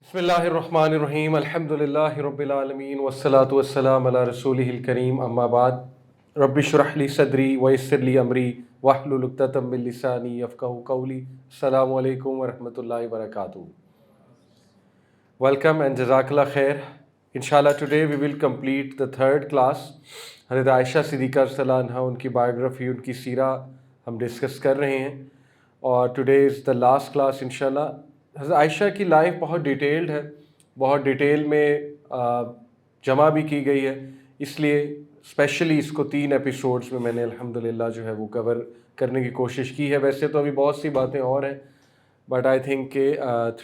بسم اللہ الرحمن الرحیم الحمدللہ رب العالمین والصلاة والسلام علی رسولہ الکریم اما بعد رب اشرح لی صدری ویسر لی امری واحلل عقدۃ من لسانی یفقہوا قولی. السلام علیکم ورحمۃ اللہ وبرکاتہ. Welcome and Jazakallah khair. Inshallah today we will complete the third class. حضرت عائشہ صدیقہ رضی اللہ عنہا ان کی بایوگرافی، ان کی سیرہ ہم ڈسکس کر رہے ہیں، اور today is the last class انشاءاللہ. حضرت عائشہ کی لائف بہت ڈیٹیلڈ ہے، بہت ڈیٹیل میں جمع بھی کی گئی ہے، اس لیے اسپیشلی اس کو 3 ایپیسوڈز میں نے الحمدللہ جو ہے وہ کور کرنے کی کوشش کی ہے. ویسے تو ابھی بہت سی باتیں اور ہیں، بٹ آئی تھنک کہ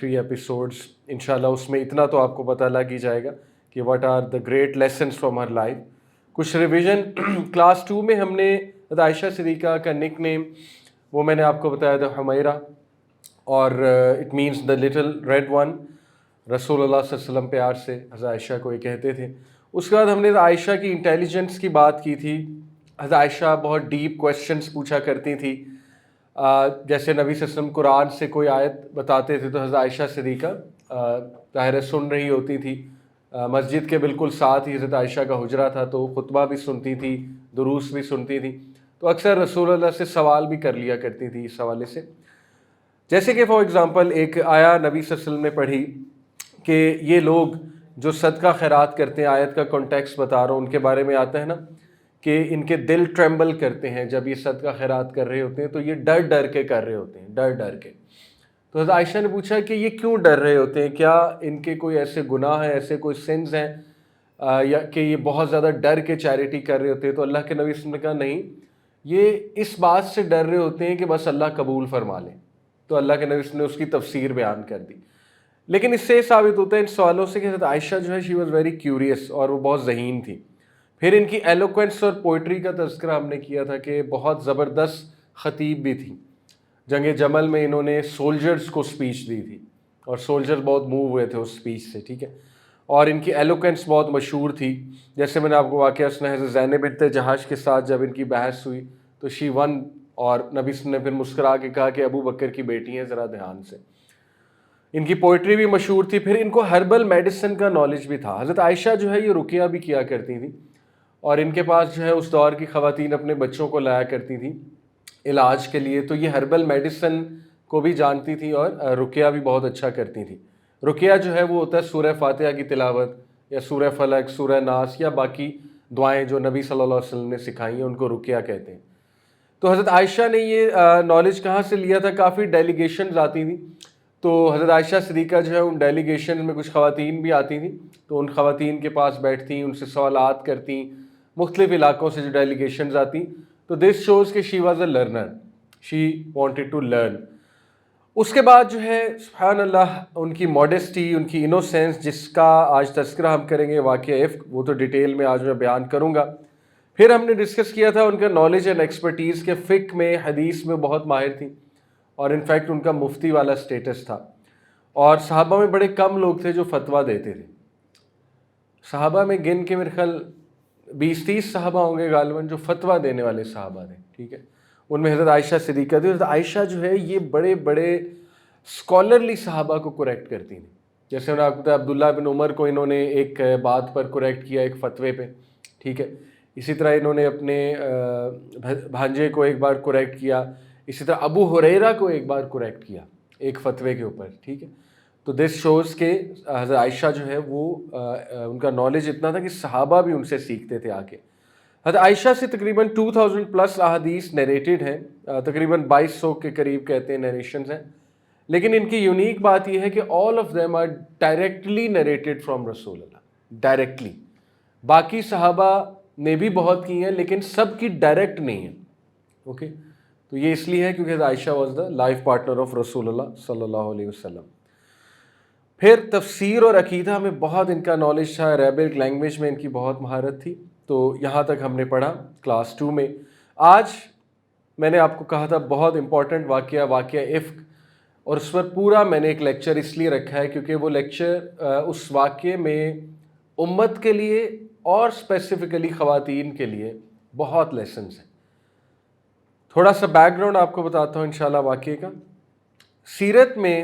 3 ایپیسوڈز انشاءاللہ اس میں اتنا تو آپ کو پتہ لگ ہی جائے گا کہ what are the great lessons from her life. کچھ ریویژن. کلاس 2 میں ہم نے حضرت عائشہ صدیقہ کا نک نیم وہ میں نے آپ کو بتایا تھا حمیرہ، اور it means the little read one. رسول اللہ صلی اللہ علیہ وسلم پیار سے حضرت عائشہ کو یہ کہتے تھے. اس کے بعد ہم نے عائشہ کی انٹیلیجنس کی بات کی تھی. حضرت عائشہ بہت ڈیپ کویسچنس پوچھا کرتی تھی. جیسے نبی صلی اللہ علیہ وسلم قرآن سے کوئی آیت بتاتے تھے تو حضرت عائشہ صدیقہ ظاہر سن رہی ہوتی تھی. مسجد کے بالکل ساتھ ہی حضرت عائشہ کا حجرہ تھا، تو خطبہ بھی سنتی تھی، دروس بھی سنتی تھی، تو اکثر رسول اللہ سے سوال بھی کر لیا کرتی تھی اس حوالے سے. جیسے کہ فار ایگزامپل ایک آیا نبی صلی اللہ علیہ وسلم نے پڑھی کہ یہ لوگ جو صدقہ خیرات کرتے ہیں، آیت کا کانٹیکسٹ بتا رہا ہوں، ان کے بارے میں آتا ہے نا کہ ان کے دل ٹریمبل کرتے ہیں جب یہ صدقہ خیرات کر رہے ہوتے ہیں، تو یہ ڈر ڈر کے کر رہے ہوتے ہیں، ڈر ڈر کے. تو حضرت عائشہ نے پوچھا کہ یہ کیوں ڈر رہے ہوتے ہیں، کیا ان کے کوئی ایسے گناہ ہیں، ایسے کوئی سنز ہیں، یا کہ یہ بہت زیادہ ڈر کے چیریٹی کر رہے ہوتے ہیں؟ تو اللہ کے نبی صلی اللہ علیہ وسلم نے کہا نہیں، یہ اس بات سے ڈر رہے ہوتے ہیں کہ بس اللہ قبول فرما لے. تو اللہ کے نبی صلی اللہ علیہ وسلم نے اس کی تفسیر بیان کر دی. لیکن اس سے یہ ثابت ہوتا ہے ان سوالوں سے کہ حضرت عائشہ جو ہے شی واز ویری کیوریس، اور وہ بہت ذہین تھی. پھر ان کی ایلوکوینس اور پوئٹری کا تذکرہ ہم نے کیا تھا کہ بہت زبردست خطیب بھی تھی. جنگ جمل میں انہوں نے سولجرز کو سپیچ دی تھی، اور سولجرز بہت موو ہوئے تھے اس سپیچ سے، ٹھیک ہے. اور ان کی ایلوکوینس بہت مشہور تھی. جیسے میں نے آپ کو واقعہ سنا ہے زینب بنت جہاش کے ساتھ جب ان کی بحث ہوئی تو شی ون، اور نبی صلی اللہ علیہ وسلم نے پھر مسکرا کے کہا کہ ابو بکر کی بیٹی ہیں، ذرا دھیان سے. ان کی پوئٹری بھی مشہور تھی. پھر ان کو ہربل میڈیسن کا نالج بھی تھا. حضرت عائشہ جو ہے یہ رقیہ بھی کیا کرتی تھی، اور ان کے پاس جو ہے اس دور کی خواتین اپنے بچوں کو لایا کرتی تھیں علاج کے لیے، تو یہ ہربل میڈیسن کو بھی جانتی تھی اور رقیہ بھی بہت اچھا کرتی تھی. رقیہ جو ہے وہ ہوتا ہے سورہ فاتحہ کی تلاوت، یا سورہ فلق، سورہ ناس، یا باقی دعائیں جو نبی صلی اللہ علیہ وسلم نے سکھائی ہیں ان کو رقیہ کہتے ہیں. تو حضرت عائشہ نے یہ نالج کہاں سے لیا تھا؟ کافی ڈیلیگیشنز آتی تھیں، تو حضرت عائشہ صدیقہ جو ہے ان ڈیلیگیشن میں کچھ خواتین بھی آتی تھیں، تو ان خواتین کے پاس بیٹھتیں، ان سے سوالات کرتیں، مختلف علاقوں سے جو ڈیلیگیشنز آتی. تو دس شوز کہ she was a learner, she wanted to learn. اس کے بعد جو ہے سبحان اللہ ان کی ماڈیسٹی، ان کی انوسینس، جس کا آج تذکرہ ہم کریں گے، واقعہ افک، وہ تو ڈیٹیل میں آج میں بیان کروں گا. پھر ہم نے ڈسکس کیا تھا ان کا نالج اینڈ ایکسپرٹیز کے فقہ میں، حدیث میں بہت ماہر تھیں، اور انفیکٹ ان کا مفتی والا سٹیٹس تھا. اور صحابہ میں بڑے کم لوگ تھے جو فتویٰ دیتے تھے. صحابہ میں گن کے میرے خیال 20-30 صحابہ ہوں گے غالباً جو فتویٰ دینے والے صحابہ تھے، ٹھیک ہے. ان میں حضرت عائشہ صدیقہ تھی. حضرت عائشہ جو ہے یہ بڑے بڑے اسکالرلی صحابہ کو کریکٹ کرتی تھیں. جیسے انہوں نے آپ کو بتایا عبداللہ بن عمر کو انہوں نے ایک بات پر کریکٹ کیا، ایک فتوے پہ، ٹھیک ہے. اسی طرح انہوں نے اپنے بھانجے کو ایک بار کریکٹ کیا. اسی طرح ابو ہریرہ کو ایک بار کریکٹ کیا ایک فتوے کے اوپر، ٹھیک ہے. تو دس شوز کہ حضرت عائشہ جو ہے وہ ان کا نالج اتنا تھا کہ صحابہ بھی ان سے سیکھتے تھے آ کے. حضرت عائشہ سے تقریباً 2000+ احادیث نیریٹڈ ہیں، تقریباً 2200 کے قریب کہتے ہیں نیریشنز ہیں. لیکن ان کی یونیک بات یہ ہے کہ all of them are directly narrated from رسول اللہ، ڈائریکٹلی. باقی صحابہ نے بھی بہت کی ہیں لیکن سب کی ڈائریکٹ نہیں ہیں، اوکے. تو یہ اس لیے ہے کیونکہ Aisha was the life partner of رسول اللہ صلی اللہ علیہ وسلم. پھر تفسیر اور عقیدہ میں بہت ان کا نالج تھا، عربک لینگویج میں ان کی بہت مہارت تھی. تو یہاں تک ہم نے پڑھا کلاس 2 میں. آج میں نے آپ کو کہا تھا بہت امپورٹنٹ واقعہ افک، اور اس پر پورا میں نے ایک لیکچر اس لیے رکھا ہے کیونکہ وہ لیکچر اس واقعے میں امت کے لیے اور اسپیسیفکلی خواتین کے لیے بہت لیسنز ہیں. تھوڑا سا بیک گراؤنڈ آپ کو بتاتا ہوں انشاءاللہ واقعے کا. سیرت میں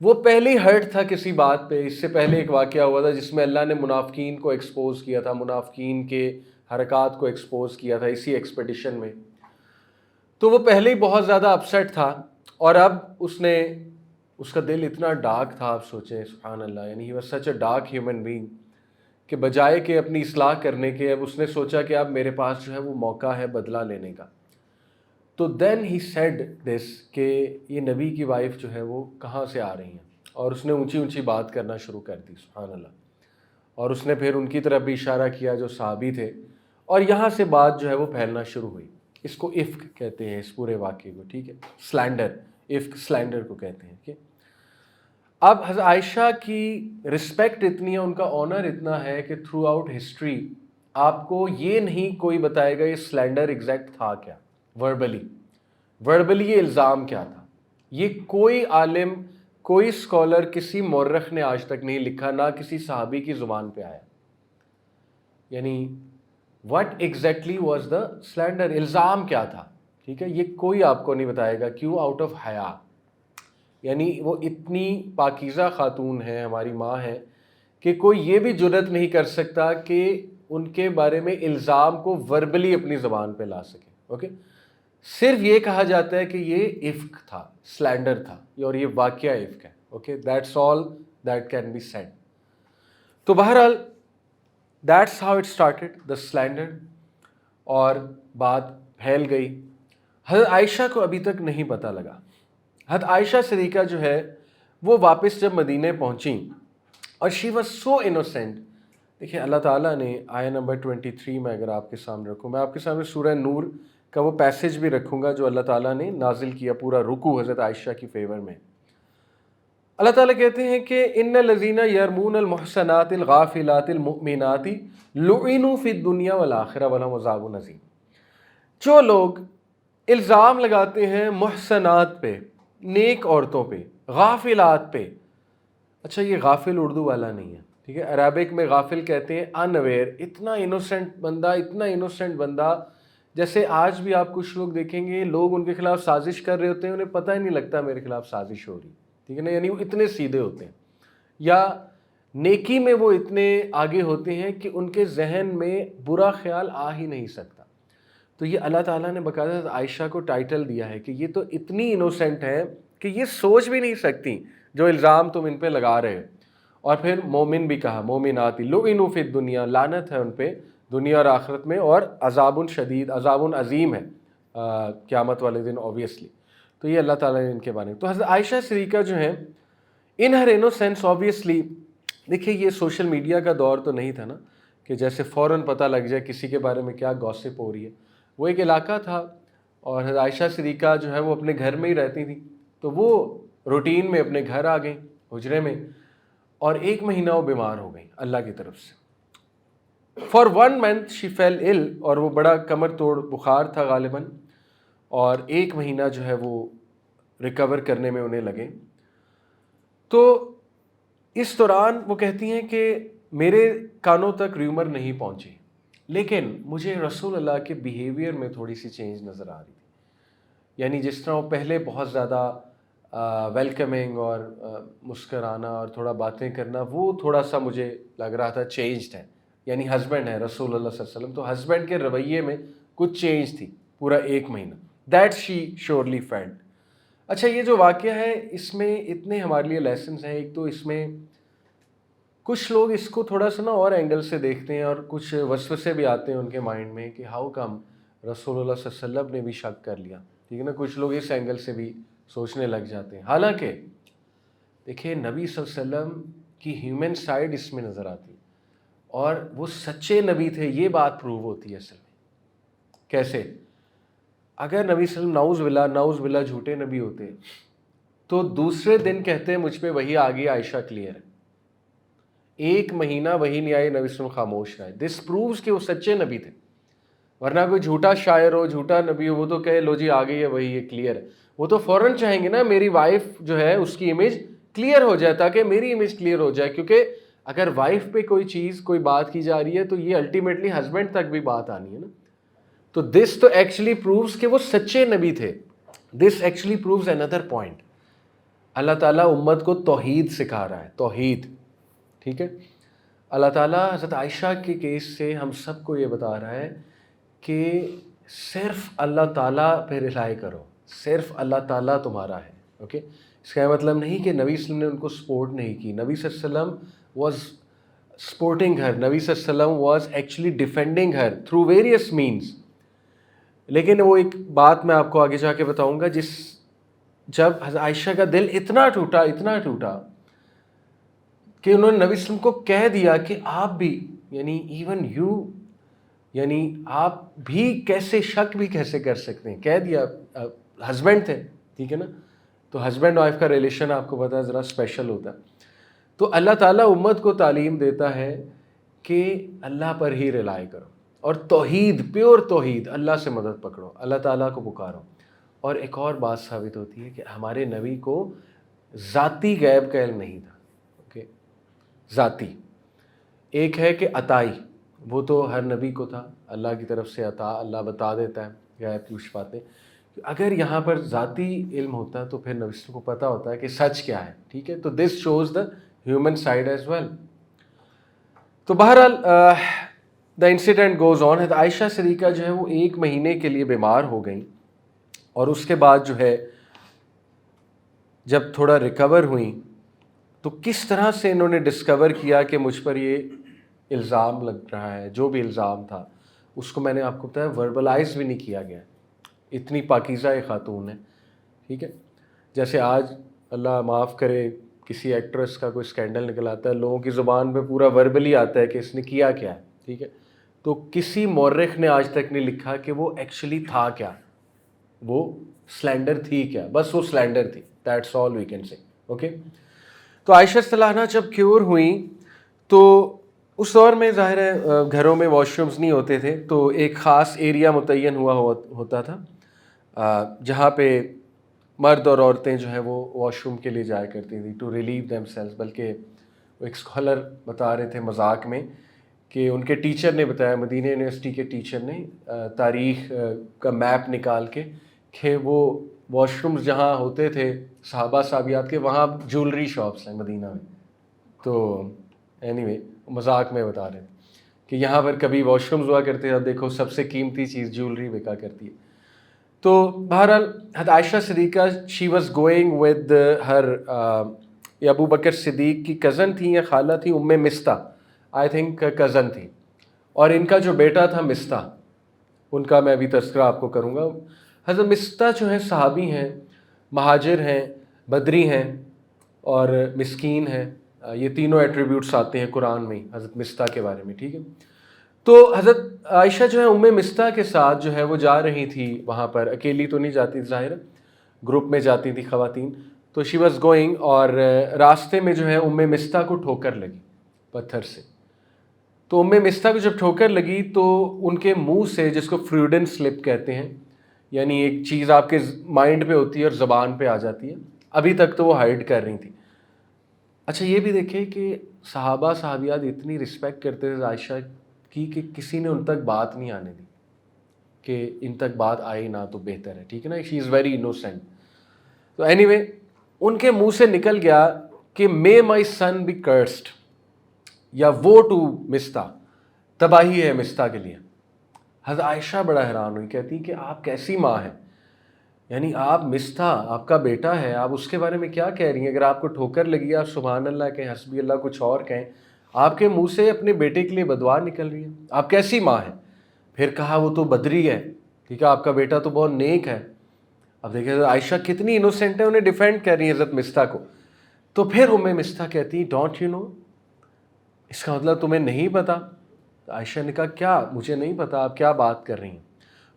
وہ پہلی ہرٹ تھا کسی بات پہ. اس سے پہلے ایک واقعہ ہوا تھا جس میں اللہ نے منافقین کو ایکسپوز کیا تھا, منافقین کے حرکات کو ایکسپوز کیا تھا اسی ایکسپیڈیشن میں. تو وہ پہلے ہی بہت زیادہ اپسیٹ تھا, اور اب اس کا دل اتنا ڈارک تھا, آپ سوچیں سبحان اللہ, یعنی he was such a dark human being کہ بجائے کہ اپنی اصلاح کرنے کے اب اس نے سوچا کہ اب میرے پاس جو ہے وہ موقع ہے بدلہ لینے کا. تو دین ہی سیڈ دس کہ یہ نبی کی وائف جو ہے وہ کہاں سے آ رہی ہیں, اور اس نے اونچی اونچی بات کرنا شروع کر دی سبحان اللہ. اور اس نے پھر ان کی طرف بھی اشارہ کیا جو صحابی تھے, اور یہاں سے بات جو ہے وہ پھیلنا شروع ہوئی. اس کو افک کہتے ہیں اس پورے واقعے کو, ٹھیک ہے, سلینڈر, افک سلینڈر کو کہتے ہیں. ٹھیک ہے, اب حضرت عائشہ کی رسپیکٹ اتنی ہے, ان کا آنر اتنا ہے کہ تھرو آؤٹ ہسٹری آپ کو یہ نہیں کوئی بتائے گا یہ سلینڈر ایگزیکٹ تھا کیا, وربلی یہ الزام کیا تھا. یہ کوئی عالم, کوئی اسکالر, کسی مورخ نے آج تک نہیں لکھا, نہ کسی صحابی کی زبان پہ آیا. یعنی what exactly was the slander, الزام کیا تھا. ٹھیک ہے, یہ کوئی آپ کو نہیں بتائے گا. کیوں؟ آؤٹ آف حیا. یعنی وہ اتنی پاکیزہ خاتون ہے, ہماری ماں ہے, کہ کوئی یہ بھی جرأت نہیں کر سکتا کہ ان کے بارے میں الزام کو وربلی اپنی زبان پہ لا سکے. اوکے, صرف یہ کہا جاتا ہے کہ یہ افک تھا, سلینڈر تھا, اور یہ واقعہ افک ہے. Okay, that's all that can be said. تو بہرحال that's how it started, the slander, اور بات پھیل گئی. حضرت عائشہ کو ابھی تک نہیں پتہ لگا. حضرت عائشہ صدیقہ جو ہے وہ واپس جب مدینہ پہنچیں, اور شی واز سو انوسینٹ. دیکھیں اللہ تعالیٰ نے آیہ نمبر 23 میں اگر آپ کے سامنے رکھوں, میں آپ کے سامنے سورہ نور کا وہ پیسج بھی رکھوں گا جو اللہ تعالیٰ نے نازل کیا, پورا رکوع حضرت عائشہ کی فیور میں. اللہ تعالیٰ کہتے ہیں کہ ان الذین یرمون المحصنات الغافلات المؤمنات لعنوا فی الدنیا والآخرہ ولہم عذاب عظیم. جو لوگ الزام لگاتے ہیں محسنات پہ, نیک عورتوں پہ, غافلات پہ. اچھا, یہ غافل اردو والا نہیں ہے, ٹھیک ہے, عربک میں غافل کہتے ہیں ان اویئر. اتنا انوسینٹ بندہ, اتنا انوسینٹ بندہ, جیسے آج بھی آپ کچھ لوگ دیکھیں گے لوگ ان کے خلاف سازش کر رہے ہوتے ہیں, انہیں پتہ ہی نہیں لگتا میرے خلاف سازش ہو رہی, ٹھیک ہے نا, یعنی وہ اتنے سیدھے ہوتے ہیں. یا نیکی میں وہ اتنے آگے ہوتے ہیں کہ ان کے ذہن میں برا خیال آ ہی نہیں سکتا. تو یہ اللہ تعالیٰ نے باقاعدہ عائشہ کو ٹائٹل دیا ہے کہ یہ تو اتنی انوسینٹ ہے کہ یہ سوچ بھی نہیں سکتی جو الزام تم ان پہ لگا رہے ہو. اور پھر مومن بھی کہا, مومنات لعنوا فی الدنیا, لعنت ہے ان پہ دنیا اور آخرت میں, اور عذاب شدید, عذاب عظیم ہے قیامت والے دن اوبیسلی. تو یہ اللہ تعالیٰ نے ان کے بارے میں. تو حضرت عائشہ صدیقہ جو ہیں ان ہر انوسینس اوبیسلی, دیکھیے یہ سوشل میڈیا کا دور تو نہیں تھا نا کہ جیسے فوراً پتہ لگ جائے کسی کے بارے میں کیا گوسپ ہو رہی ہے. وہ ایک علاقہ تھا, اور حضرت عائشہ صدیقہ جو ہے وہ اپنے گھر میں ہی رہتی تھی. تو وہ روٹین میں اپنے گھر آ گئیں حجرے میں, اور 1 مہینہ وہ بیمار ہو گئیں اللہ کی طرف سے. فار 1 month شی فیل ال, اور وہ بڑا کمر توڑ بخار تھا غالباً, اور 1 مہینہ جو ہے وہ ریکور کرنے میں انہیں لگے. تو اس دوران وہ کہتی ہیں کہ میرے کانوں تک ریومر نہیں پہنچی, لیکن مجھے رسول اللہ کے بیہیویئر میں تھوڑی سی چینج نظر آ رہی تھی. یعنی جس طرح وہ پہلے بہت زیادہ ویلکمنگ اور مسکرانا اور تھوڑا باتیں کرنا, وہ تھوڑا سا مجھے لگ رہا تھا چینجڈ ہے. یعنی ہسبینڈ ہے رسول اللہ صلی اللہ علیہ وسلم, تو ہسبینڈ کے رویے میں کچھ چینج تھی پورا 1 مہینہ. That she surely field. اچھا, یہ جو واقعہ ہے اس میں اتنے ہمارے لیے لیسنز ہیں. ایک تو اس میں کچھ لوگ اس کو تھوڑا سا نا اور اینگل سے دیکھتے ہیں, اور کچھ وسوسے بھی آتے ہیں ان کے مائنڈ میں کہ ہاؤ کم رسول اللہ صلی اللہ علیہ وسلم نے بھی شک کر لیا, ٹھیک ہے نا. کچھ لوگ اس اینگل سے بھی سوچنے لگ جاتے ہیں. حالانکہ دیکھیں نبی صلی اللہ علیہ وسلم کی ہیومن سائڈ اس میں نظر آتی, اور وہ سچے نبی تھے, یہ بات پروو ہوتی ہے اصل میں. کیسے؟ اگر نبی صلی اللہ علیہ وسلم نعوذ باللہ جھوٹے نبی ہوتے تو دوسرے دن کہتے ہیں مجھ پہ وہی آ گئی, عائشہ کلیئر ہے. 1 مہینہ وہی نہیں آئی, نبی صلی اللہ علیہ وسلم خاموش رہے. دس پرووز کہ وہ سچے نبی تھے. ورنہ کوئی جھوٹا شاعر ہو, جھوٹا نبی ہو, وہ تو کہے لو جی آ گئی ہے وہی, یہ کلیئر ہے. وہ تو فوراً چاہیں گے نا میری وائف جو ہے اس کی امیج کلیئر ہو جائے, تاکہ میری امیج کلیئر ہو جائے. کیونکہ اگر وائف پہ کوئی چیز, کوئی بات کی جا رہی ہے تو یہ الٹیمیٹلی ہسبینڈ تک بھی بات آنی ہے نا. تو دس تو ایکچولی پرووز کہ وہ سچے نبی تھے. This actually proves another point. اللہ تعالیٰ امت کو توحید سکھا رہا ہے, توحید. ٹھیک ہے, اللہ تعالیٰ حضرت عائشہ کے کیس سے ہم سب کو یہ بتا رہا ہے کہ صرف اللہ تعالیٰ پہ رلائی کرو, صرف اللہ تعالیٰ تمہارا ہے. اوکے, اس کا مطلب نہیں کہ نبی صلی اللہ علیہ وسلم نے ان کو سپورٹ نہیں کی. نبی صلی اللہ علیہ وسلم واز سپورٹنگ ہر, نبی صلی اللہ علیہ وسلم was actually defending Hare through various means. لیکن وہ ایک بات میں آپ کو آگے جا کے بتاؤں گا, جب حضرت عائشہ کا دل اتنا ٹوٹا کہ انہوں نے نبی صلی اللہ علیہ وسلم کو کہہ دیا کہ آپ بھی, یعنی ایون یو, یعنی آپ بھی کیسے شک بھی کیسے کر سکتے ہیں, کہہ دیا. ہسبینڈ تھے, ٹھیک ہے نا, تو ہسبینڈ وائف کا ریلیشن آپ کو پتہ ہے ذرا اسپیشل ہوتا ہے. تو اللہ تعالیٰ امت کو تعلیم دیتا ہے کہ اللہ پر ہی ریلائی کرو, اور توحید, پیور توحید, اللہ سے مدد پکڑو, اللہ تعالیٰ کو پکارو. اور ایک اور بات ثابت ہوتی ہے کہ ہمارے نبی کو ذاتی غیب کا علم نہیں تھا. اوکے, ذاتی. ایک ہے کہ عطائی, وہ تو ہر نبی کو تھا, اللہ کی طرف سے عطا, اللہ بتا دیتا ہے غیب کی کچھ باتیں. اگر یہاں پر ذاتی علم ہوتا تو پھر نبی کو پتہ ہوتا ہے کہ سچ کیا ہے. ٹھیک ہے, تو this shows the human side as well. تو بہرحال دا انسیڈنٹ گوز آن. ہے عائشہ صدیقہ جو ہے وہ 1 مہینے کے لیے بیمار ہو گئیں, اور اس کے بعد جو ہے جب تھوڑا ریکور ہوئیں تو کس طرح سے انہوں نے ڈسکور کیا کہ مجھ پر یہ الزام لگ رہا ہے. جو بھی الزام تھا اس کو میں نے آپ کو بتایا وربلائز بھی نہیں کیا گیا. اتنی پاکیزہ ایک خاتون ہے. ٹھیک ہے, جیسے آج اللہ معاف کرے کسی ایکٹریس کا کوئی اسکینڈل نکل آتا ہے, لوگوں کی زبان پہ پورا وربلی آتا ہے کہ اس نے کیا کیا ہے. ٹھیک ہے, تو کسی مورخ نے آج تک نہیں لکھا کہ وہ ایکچولی تھا کیا, وہ سلینڈر تھی کیا, بس وہ سلینڈر تھی. That's all we can say. Okay, تو عائشہ رضی اللہ عنہا جب کیور ہوئیں تو اس دور میں ظاہر ہے گھروں میں واش رومز نہیں ہوتے تھے, تو ایک خاص ایریا متعین ہوتا تھا جہاں پہ مرد اور عورتیں جو ہے وہ واش روم کے لیے جایا کرتی تھیں ٹو ریلیو دیم سیلز. بلکہ وہ ایک اسکالر بتا رہے تھے مذاق میں کہ ان کے ٹیچر نے بتایا, مدینہ یونیورسٹی کے ٹیچر نے, تاریخ کا میپ نکال کے, کہ وہ واش رومز جہاں ہوتے تھے صحابہ صحابیات کے, وہاں جولری شاپس ہیں مدینہ میں. تو اینی وے مذاق میں بتا رہے تھے کہ یہاں پر کبھی واش رومز ہوا کرتے ہیں, اب دیکھو سب سے قیمتی چیز جولری بکا کرتی ہے. تو بہرحال حضرت Aisha Siddiqa she was going with her, یہ ابو بکر صدیق کی کزن تھی یا خالہ تھی, ام مستہ آئی تھنک کزن تھی, اور ان کا جو بیٹا تھا مستہ, ان کا میں ابھی تذکرہ آپ کو کروں گا. حضرت مستہ جو ہیں صحابی ہیں, مہاجر ہیں, بدری ہیں اور مسکین ہیں. یہ تینوں ایٹریبیوٹس آتے ہیں قرآن میں حضرت مستہ کے بارے میں. ٹھیک ہے, تو حضرت عائشہ جو ہے ام مستہ کے ساتھ جو ہے وہ جا رہی تھی وہاں پر, اکیلی تو نہیں جاتی ظاہر, گروپ میں جاتی تھی خواتین. تو شی واز گوئنگ, اور راستے میں جو ہے ام مستہ کو ٹھوکر لگی پتھر سے. تو ام مستہ کو جب ٹھوکر لگی تو ان کے منہ سے, جس کو فروڈن سلپ کہتے ہیں, یعنی ایک چیز آپ کے مائنڈ پہ ہوتی ہے اور زبان پہ آ جاتی ہے, ابھی تک تو وہ ہائڈ کر رہی تھی. اچھا یہ بھی دیکھیں کہ صحابہ صحابیات اتنی رسپیکٹ کرتے تھے عائشہ کی کہ کسی نے ان تک بات نہیں آنے دی, کہ ان تک بات آئی نہ تو بہتر ہے. ٹھیک ہے نا, شی از ویری انوسینٹ. تو اینی وے ان کے منہ سے نکل گیا کہ مے مائی سن بی کرسڈ, یا وہ ٹو مستہ, تباہی ہے مستہ کے لیے. حضرت عائشہ بڑا حیران ہوئی, کہتی کہ آپ کیسی ماں ہیں, یعنی آپ مستہ, آپ کا بیٹا ہے, آپ اس کے بارے میں کیا کہہ رہی ہیں؟ اگر آپ کو ٹھوکر لگی آپ سبحان اللہ کہیں, حسبی اللہ کچھ اور کہیں, آپ کے منہ سے اپنے بیٹے کے لیے بددعا نکل رہی ہے, آپ کیسی ماں ہیں؟ پھر کہا وہ تو بدری ہے. ٹھیک ہے, آپ کا بیٹا تو بہت نیک ہے. اب دیکھیں عائشہ کتنی انوسینٹ ہے, انہیں ڈیفینڈ کر رہی ہیں حضرت مستہ کو. تو پھر ام مستہ کہتی ڈونٹ یو نو, اس کا مطلب تمہیں نہیں پتا؟ عائشہ نے کہا کیا, مجھے نہیں پتا, آپ کیا بات کر رہی ہیں؟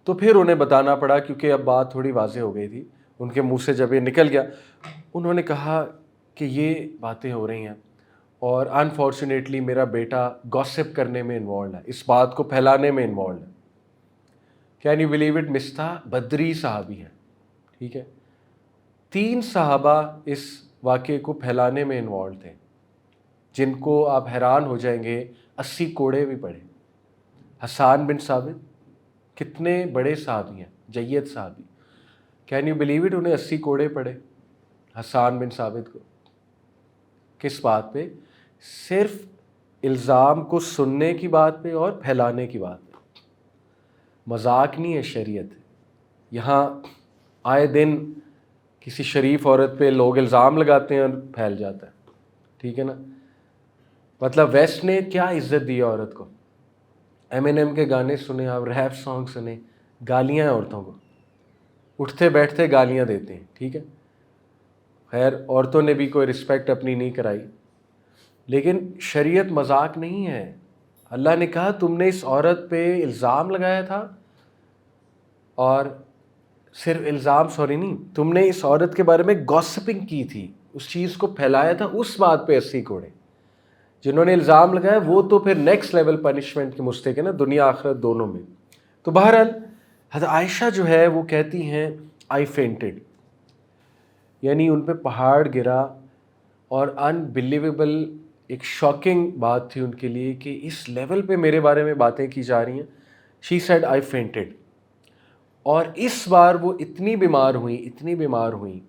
تو پھر انہیں بتانا پڑا, کیونکہ اب بات تھوڑی واضح ہو گئی تھی ان کے منہ سے جب یہ نکل گیا. انہوں نے کہا کہ یہ باتیں ہو رہی ہیں اور انفارچونیٹلی میرا بیٹا گوسپ کرنے میں انوالوڈ ہے, اس بات کو پھیلانے میں انوالوڈ ہے. کین یو بلیو اٹ, مستہ بدری صحابی ہے. ٹھیک ہے, 3 صحابہ اس واقعے کو پھیلانے میں انوالوڈ تھے, جن کو آپ حیران ہو جائیں گے, 80 کوڑے بھی پڑے. حسان بن ثابت کتنے بڑے صحابی ہیں, جید صحابی, کین یو بلیو اٹ, انہیں 80 کوڑے پڑے. حسان بن ثابت کو. کس بات پہ؟ صرف الزام کو سننے کی بات پہ اور پھیلانے کی بات پہ. مذاق نہیں ہے شریعت. یہاں آئے دن کسی شریف عورت پہ لوگ الزام لگاتے ہیں اور پھیل جاتا ہے. ٹھیک ہے نا. مطلب ویسٹ نے کیا عزت دی عورت کو؟ M کے گانے سنے آپ, ریپ سانگ سنے, گالیاں ہیں عورتوں کو, اٹھتے بیٹھتے گالیاں دیتے ہیں. ٹھیک ہے, خیر عورتوں نے بھی کوئی رسپیکٹ اپنی نہیں کرائی, لیکن شریعت مذاق نہیں ہے. اللہ نے کہا تم نے اس عورت پہ الزام لگایا تھا, اور صرف الزام نہیں, تم نے اس عورت کے بارے میں گوسپنگ کی تھی, اس چیز کو پھیلایا تھا, اس بات پہ 80 کوڑے. جنہوں نے الزام لگایا وہ تو پھر نیکسٹ لیول پنشمنٹ کے مستحق ہے نا, دنیا آخرت دونوں میں. تو بہرحال حضرت عائشہ جو ہے وہ کہتی ہیں آئی فینٹڈ, یعنی ان پہ پہاڑ گرا, اور انبلیویبل ایک شاکنگ بات تھی ان کے لیے کہ اس لیول پہ میرے بارے میں باتیں کی جا رہی ہیں. She said I fainted. اور اس بار وہ اتنی بیمار ہوئیں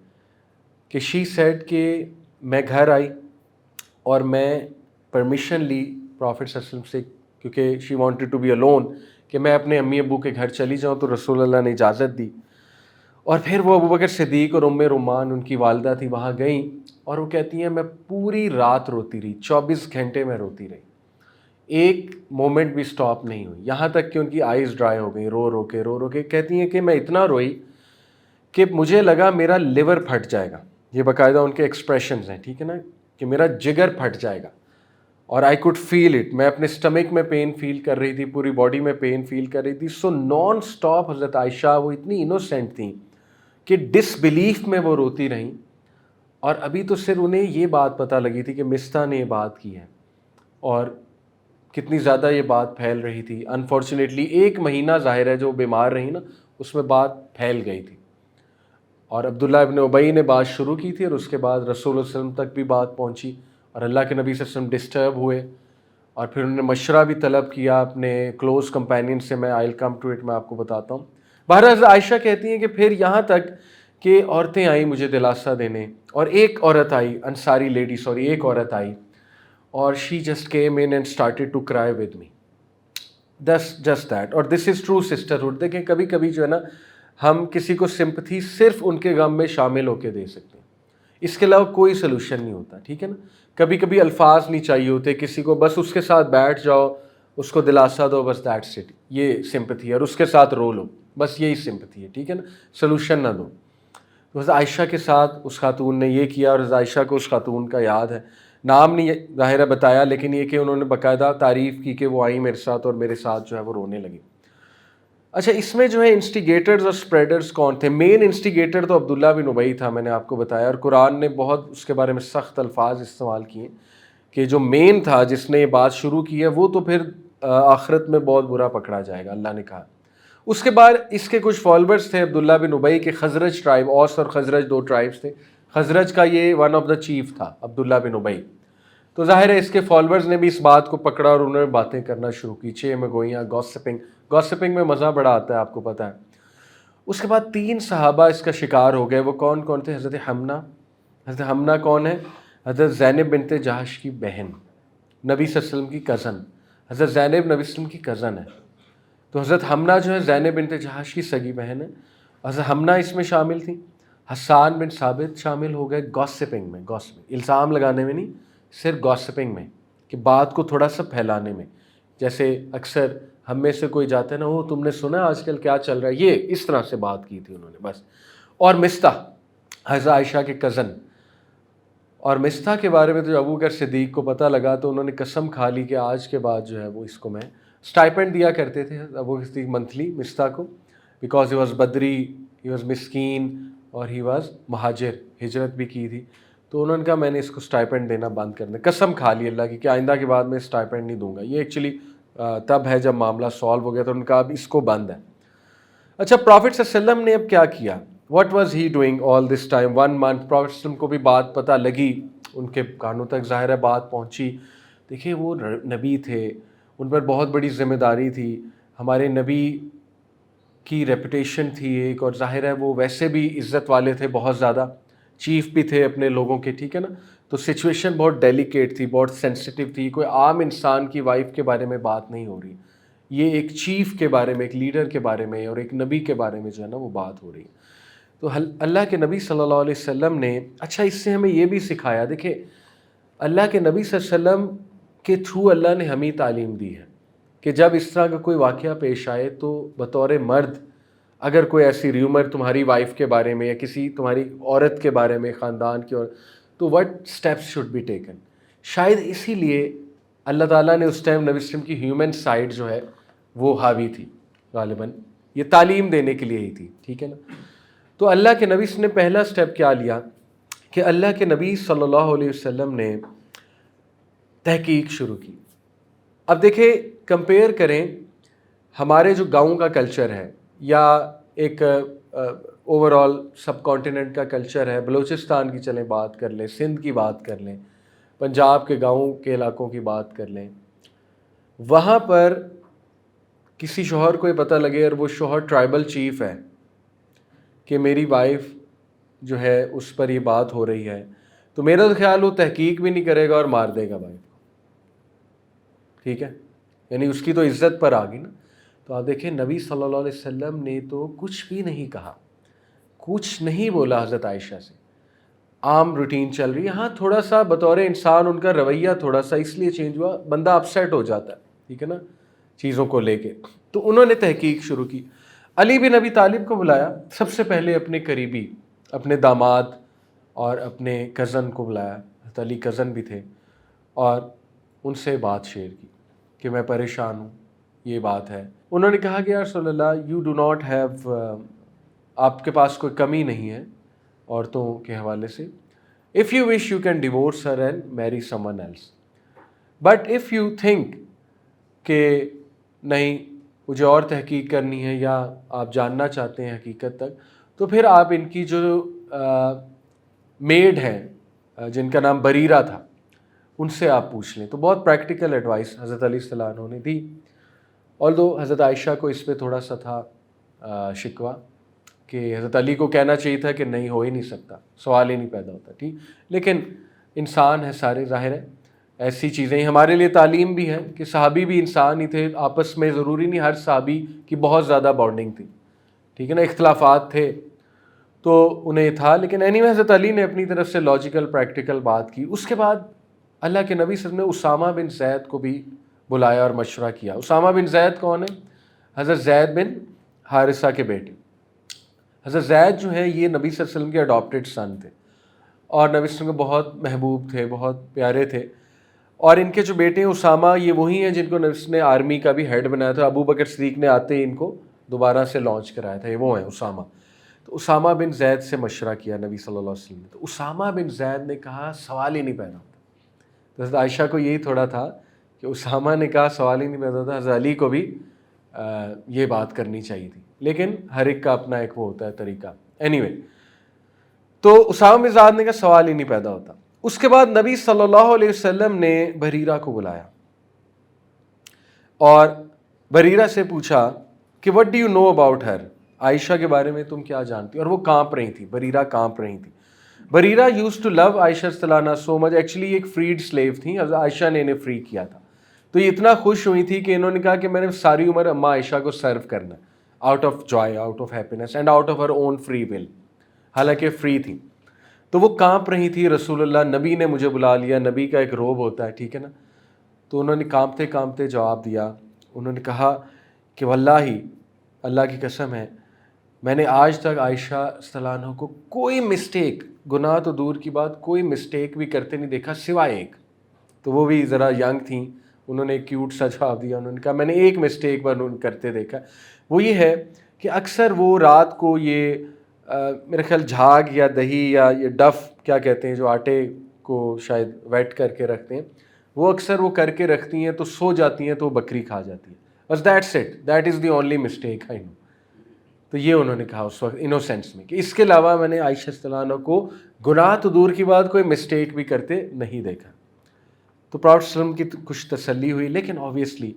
کہ شی سیڈ کہ میں گھر آئی اور میں پرمیشن لی پرافٹ صلی اللہ علیہ وسلم سے, کیونکہ شی وانٹڈ ٹو بی الون, کہ میں اپنے امی ابو کے گھر چلی جاؤں. تو رسول اللہ نے اجازت دی, اور پھر وہ ابوبکر صدیق اور رومان ان کی والدہ تھی وہاں گئیں, اور وہ کہتی ہیں میں پوری رات روتی رہی, 24 گھنٹے میں روتی رہی, ایک مومنٹ بھی سٹاپ نہیں ہوئی, یہاں تک کہ ان کی آئیز ڈرائی ہو گئیں رو رو کے. کہتی ہیں کہ میں اتنا روئی کہ مجھے لگا میرا لیور پھٹ جائے گا. یہ باقاعدہ ان کے ایکسپریشنز ہیں, ٹھیک ہے نا, کہ میرا جگر پھٹ جائے گا. اور آئی کوڈ فیل اٹ, میں اپنے اسٹمک میں پین فیل کر رہی تھی, پوری باڈی میں پین فیل کر رہی تھی. سو نان سٹاپ حضرت عائشہ وہ اتنی انوسینٹ تھیں کہ ڈس بلیف میں وہ روتی رہیں. اور ابھی تو صرف انہیں یہ بات پتہ لگی تھی کہ مستہ نے یہ بات کی ہے, اور کتنی زیادہ یہ بات پھیل رہی تھی. انفارچونیٹلی 1 مہینہ ظاہر ہے جو بیمار رہی نا, اس میں بات پھیل گئی تھی, اور عبداللہ ابن ابی نے بات شروع کی تھی, اور اس کے بعد رسول اللہ صلی اللہ علیہ وسلم تک بھی بات پہنچی, اور اللہ کے نبی صلی اللہ علیہ وسلم ڈسٹرب ہوئے, اور پھر انہوں نے مشورہ بھی طلب کیا اپنے کلوز کمپینین سے. میں آئی ول کم ٹو اٹ, میں آپ کو بتاتا ہوں. بہرحال عائشہ کہتی ہیں کہ پھر یہاں تک کہ عورتیں آئیں مجھے دلاسا دینے, اور ایک عورت آئی, انصاری لیڈی, ایک عورت آئی, اور she just came in and started to cry with me. Just that. اور دس از ٹرو سسٹرہڈ. دیکھیں کبھی کبھی جو ہے نا, ہم کسی کو سمپتھی صرف ان کے غم میں شامل ہو کے دے سکتے ہیں, اس کے علاوہ کوئی سلوشن نہیں ہوتا. ٹھیک ہے نا. کبھی کبھی الفاظ نہیں چاہیے ہوتے کسی کو, بس اس کے ساتھ بیٹھ جاؤ, اس کو دلاسا دو, بس دیٹس اٹ. یہ سمپتھی ہے, اور اس کے ساتھ رو لو, بس یہی سمپتھی ہے. ٹھیک ہے نا, سلوشن نہ دو. تو حضرت عائشہ کے ساتھ اس خاتون نے یہ کیا, اور حضرت عائشہ کو اس خاتون کا یاد ہے, نام نہیں ظاہر ہے بتایا, لیکن یہ کہ انہوں نے باقاعدہ تعریف کی کہ وہ آئیں میرے ساتھ, اور میرے ساتھ جو ہے وہ رونے لگی. اچھا, اس میں جو ہے انسٹیگیٹرز اور اسپریڈرز کون تھے؟ مین انسٹیگیٹر تو عبداللہ بن ابی تھا, میں نے آپ کو بتایا, اور قرآن نے بہت اس کے بارے میں سخت الفاظ استعمال کیے کہ جو مین تھا جس نے یہ بات شروع کی ہے وہ تو پھر آخرت میں بہت برا پکڑا جائے گا, اللہ نے کہا. اس کے بعد اس کے کچھ فالوورز تھے عبداللہ بن ابی کے, خزرج ٹرائب, اوس اور خزرج 2 ٹرائبس تھے. خزرج کا یہ ون آف دا چیف تھا عبداللہ بن ابی. تو ظاہر ہے اس کے فالوورز نے بھی اس بات کو پکڑا, اور انہوں نے باتیں کرنا شروع کی, چھ میں گوئیاں, گوسپنگ میں مزہ بڑا آتا ہے, آپ کو پتہ ہے. اس کے بعد 3 صحابہ اس کا شکار ہو گئے. وہ کون کون تھے؟ حضرت حمنہ کون ہے؟ حضرت زینب بنت جہش کی بہن, نبی صلی اللہ علیہ وسلم کی کزن. حضرت زینب نبی صلی اللہ علیہ وسلم کی کزن ہے. تو حضرت حمنہ جو ہے زینب بنت جہش کی سگی بہن ہے. حضرت حمنہ اس میں شامل تھی. حسان بن ثابت شامل ہو گئے گوسپنگ میں, الزام لگانے میں نہیں, صرف گوسپنگ میں, کہ بات کو تھوڑا سا پھیلانے میں. جیسے اکثر ہم میں سے کوئی جاتا ہے نا, وہ تم نے سنا آج کل کیا چل رہا ہے, یہ اس طرح سے بات کی تھی انہوں نے بس. اور مستح حضرت عائشہ کے کزن, اور مستح کے بارے میں تو ابوبکر صدیق کو پتہ لگا تو انہوں نے قسم کھا لی کہ آج کے بعد جو ہے وہ اس کو میں اسٹائپنڈ دیا کرتے تھے ابوبکر صدیق منتھلی مستح کو, بیکاز ہی واز بدری, ہی واز مسکین, اور ہی واز مہاجر, ہجرت بھی کی تھی. تو انہوں نے کہا میں نے اس کو اسٹائپنڈ دینا بند کر دیا, قسم کھا لی اللہ کی کہ آئندہ کے بعد میں اسٹائپنڈ نہیں دوں گا. یہ ایکچولی تب ہے جب معاملہ سالو ہو گیا, تو انہوں نے کہا اب اس کو بند ہے. اچھا, پرافٹ صلی اللہ علیہ وسلم نے اب کیا کیا؟ What was he doing all this time 1 month؟ Prophet صلی اللہ علیہ وسلم کو بھی بات پتہ لگی, ان کے کانوں تک ظاہر ہے بات پہنچی. دیکھیے وہ نبی تھے, ان پر بہت بڑی ذمہ داری تھی, ہمارے نبی کی ریپوٹیشن تھی ایک, اور ظاہر ہے وہ ویسے بھی عزت والے تھے بہت زیادہ, چیف بھی تھے اپنے لوگوں کے, ٹھیک ہے نا. تو سچویشن بہت ڈیلیکیٹ تھی, بہت سینسٹیو تھی. کوئی عام انسان کی وائف کے بارے میں بات نہیں ہو رہی, یہ ایک چیف کے بارے میں, ایک لیڈر کے بارے میں اور ایک نبی کے بارے میں جو ہے نا وہ بات ہو رہی ہے. تو اللہ کے نبی صلی اللہ علیہ وسلم نے, اچھا اس سے ہمیں یہ بھی سکھایا, دیکھیں اللہ کے نبی صلی اللہ علیہ وسلم کے تھرو اللہ نے ہمیں تعلیم دی ہے کہ جب اس طرح کا کوئی واقعہ پیش آئے تو بطور مرد اگر کوئی ایسی ریومر تمہاری وائف کے بارے میں یا کسی تمہاری عورت کے بارے میں, خاندان کی عورت, تو what steps should be taken. شاید اسی لیے اللہ تعالیٰ نے اس ٹائم نبی صلی اللہ علیہ وسلم کی ہیومن سائڈ جو ہے وہ حاوی تھی, غالباً یہ تعلیم دینے کے لیے ہی تھی, ٹھیک ہے نا. تو اللہ کے نبی نے پہلا سٹیپ کیا لیا کہ اللہ کے نبی صلی اللہ علیہ وسلم نے تحقیق شروع کی. اب دیکھیں کمپیئر کریں ہمارے جو گاؤں کا کلچر ہے یا ایک اوور آل سب کانٹیننٹ کا کلچر ہے, بلوچستان کی چلیں بات کر لیں, سندھ کی بات کر لیں, پنجاب کے گاؤں کے علاقوں کی بات کر لیں. وہاں پر کسی شوہر کو یہ پتہ لگے اور وہ شوہر ٹرائبل چیف ہے کہ میری وائف جو ہے اس پر یہ بات ہو رہی ہے, تو میرا تو خیال وہ تحقیق بھی نہیں کرے گا اور مار دے گا وائف کو, ٹھیک ہے, یعنی اس کی تو عزت پر آ گئی نا. تو آپ دیکھیں نبی صلی اللہ علیہ وسلم نے تو کچھ بھی نہیں کہا, کچھ نہیں بولا حضرت عائشہ سے. عام روٹین چل رہی ہے, ہاں تھوڑا سا بطور انسان ان کا رویہ تھوڑا سا اس لیے چینج ہوا, بندہ اپسیٹ ہو جاتا ہے, ٹھیک ہے نا, چیزوں کو لے کے. تو انہوں نے تحقیق شروع کی. علی بن ابی طالب کو بلایا, سب سے پہلے اپنے قریبی, اپنے داماد اور اپنے کزن کو بلایا, حضرت علی کزن بھی تھے, اور ان سے بات شیئر کی کہ میں پریشان ہوں, یہ بات ہے. انہوں نے کہا کہ یا رسول اللہ یو ڈو ناٹ ہیو, آپ کے پاس کوئی کمی نہیں ہے عورتوں کے حوالے سے. If you wish you can divorce her and marry someone else, but if you think کہ نہیں مجھے اور تحقیق کرنی ہے یا آپ جاننا چاہتے ہیں حقیقت تک, تو پھر آپ ان کی جو میڈ ہیں جن کا نام بریرہ تھا ان سے آپ پوچھ لیں. تو بہت پریکٹیکل ایڈوائس حضرت علیہ السلام نے دی. although حضرت عائشہ کو اس پہ تھوڑا سا تھا شکوہ کہ حضرت علی کو کہنا چاہیے تھا کہ نہیں ہو ہی نہیں سکتا, سوال ہی نہیں پیدا ہوتا, ٹھیک. لیکن انسان ہے سارے, ظاہر ہے ایسی چیزیں ہی ہمارے لیے تعلیم بھی ہے کہ صحابی بھی انسان ہی تھے, آپس میں ضروری نہیں ہر صحابی کی بہت زیادہ بانڈنگ تھی, ٹھیک ہے نا, اختلافات تھے تو انہیں تھا. لیکن اینی وے حضرت علی نے اپنی طرف سے لاجیکل پریکٹیکل بات کی. اس کے بعد اللہ کے نبی صلی اللہ علیہ وسلم نے اسامہ بن زید کو بھی بلایا اور مشورہ کیا. اسامہ بن زید کون ہے؟ حضرت زید بن حارثہ کے بیٹے. حضرت زید جو ہیں یہ نبی صلی اللہ علیہ وسلم کے اڈاپٹیڈ سن تھے اور نبی صلی اللہ علیہ وسلم کے بہت محبوب تھے, بہت پیارے تھے. اور ان کے جو بیٹے ہیں اسامہ, یہ وہی ہیں جن کو نبی صلی اللہ علیہ وسلم نے آرمی کا بھی ہیڈ بنایا تھا. ابو بکر صدیق نے آتے ہی ان کو دوبارہ سے لانچ کرایا تھا, یہ وہ ہیں اسامہ. تو اسامہ بن زید سے مشورہ کیا نبی صلی اللہ علیہ وسلم نے. تو اسامہ بن زید نے کہا سوال ہی نہیں پیدا ہوتا. تو حضرت عائشہ کو یہی تھوڑا تھا کہ اسامہ نے کہا سوال ہی نہیں پیدا ہوتا, حضرت علی کو بھی یہ بات کرنی چاہیے تھی. لیکن ہر ایک کا اپنا ایک وہ ہوتا ہے طریقہ. اینی وے, تو اسامہ بن زید نے کہا سوال ہی نہیں پیدا ہوتا. اس کے بعد نبی صلی اللہ علیہ وسلم نے بریرہ کو بلایا اور بریرہ سے پوچھا کہ what do you know about her, Aisha کے بارے میں تم کیا جانتی ہو. اور وہ کانپ رہی تھی, بریرہ کانپ رہی تھی. Barira used to love Aisha ستلانہ سو مچ, ایکچولی ایک فریڈ سلیو تھیں, عائشہ نے انہیں فری کیا تھا. تو یہ اتنا خوش ہوئی تھی کہ انہوں نے کہا کہ میں نے ساری عمر اماں عائشہ کو سرو کرنا, out of joy, out of happiness and out of her own free will, حالانکہ فری تھی. تو وہ کانپ رہی تھی. رسول اللہ نبی نے مجھے بلا لیا, نبی کا ایک روب ہوتا ہے, ٹھیک ہے نا. تو انہوں نے کانپتے کانپتے جواب دیا. انہوں نے کہا کہ واللہ اللہ کی قسم ہے میں نے آج تک عائشہ ستلانہ کو کوئی مسٹیک, گناہ تو دور کی بات, کوئی مسٹیک بھی کرتے نہیں دیکھا سوائے ایک. تو وہ بھی ذرا ینگ تھیں, انہوں نے ایک کیوٹ سا جواب دیا. انہوں نے کہا میں نے ایک مسٹیک پر کرتے دیکھا, وہ یہ ہے کہ اکثر وہ رات کو یہ میرے خیال جھاگ یا دہی یا یہ ڈف کیا کہتے ہیں جو آٹے کو شاید ویٹ کر کے رکھتے ہیں, وہ اکثر وہ کر کے رکھتی ہیں تو سو جاتی ہیں تو وہ بکری کھا جاتی ہے. بس that's it, that is the only mistake I know. تو یہ انہوں نے کہا اس وقت انوسینس میں کہ اس کے علاوہ میں نے عائشہ ستلانہ کو گناہ تو دور کی بات کوئی مسٹیک بھی کرتے نہیں دیکھا. تو پراؤڈ وسلم کی کچھ تسلی ہوئی. لیکن آبویسلی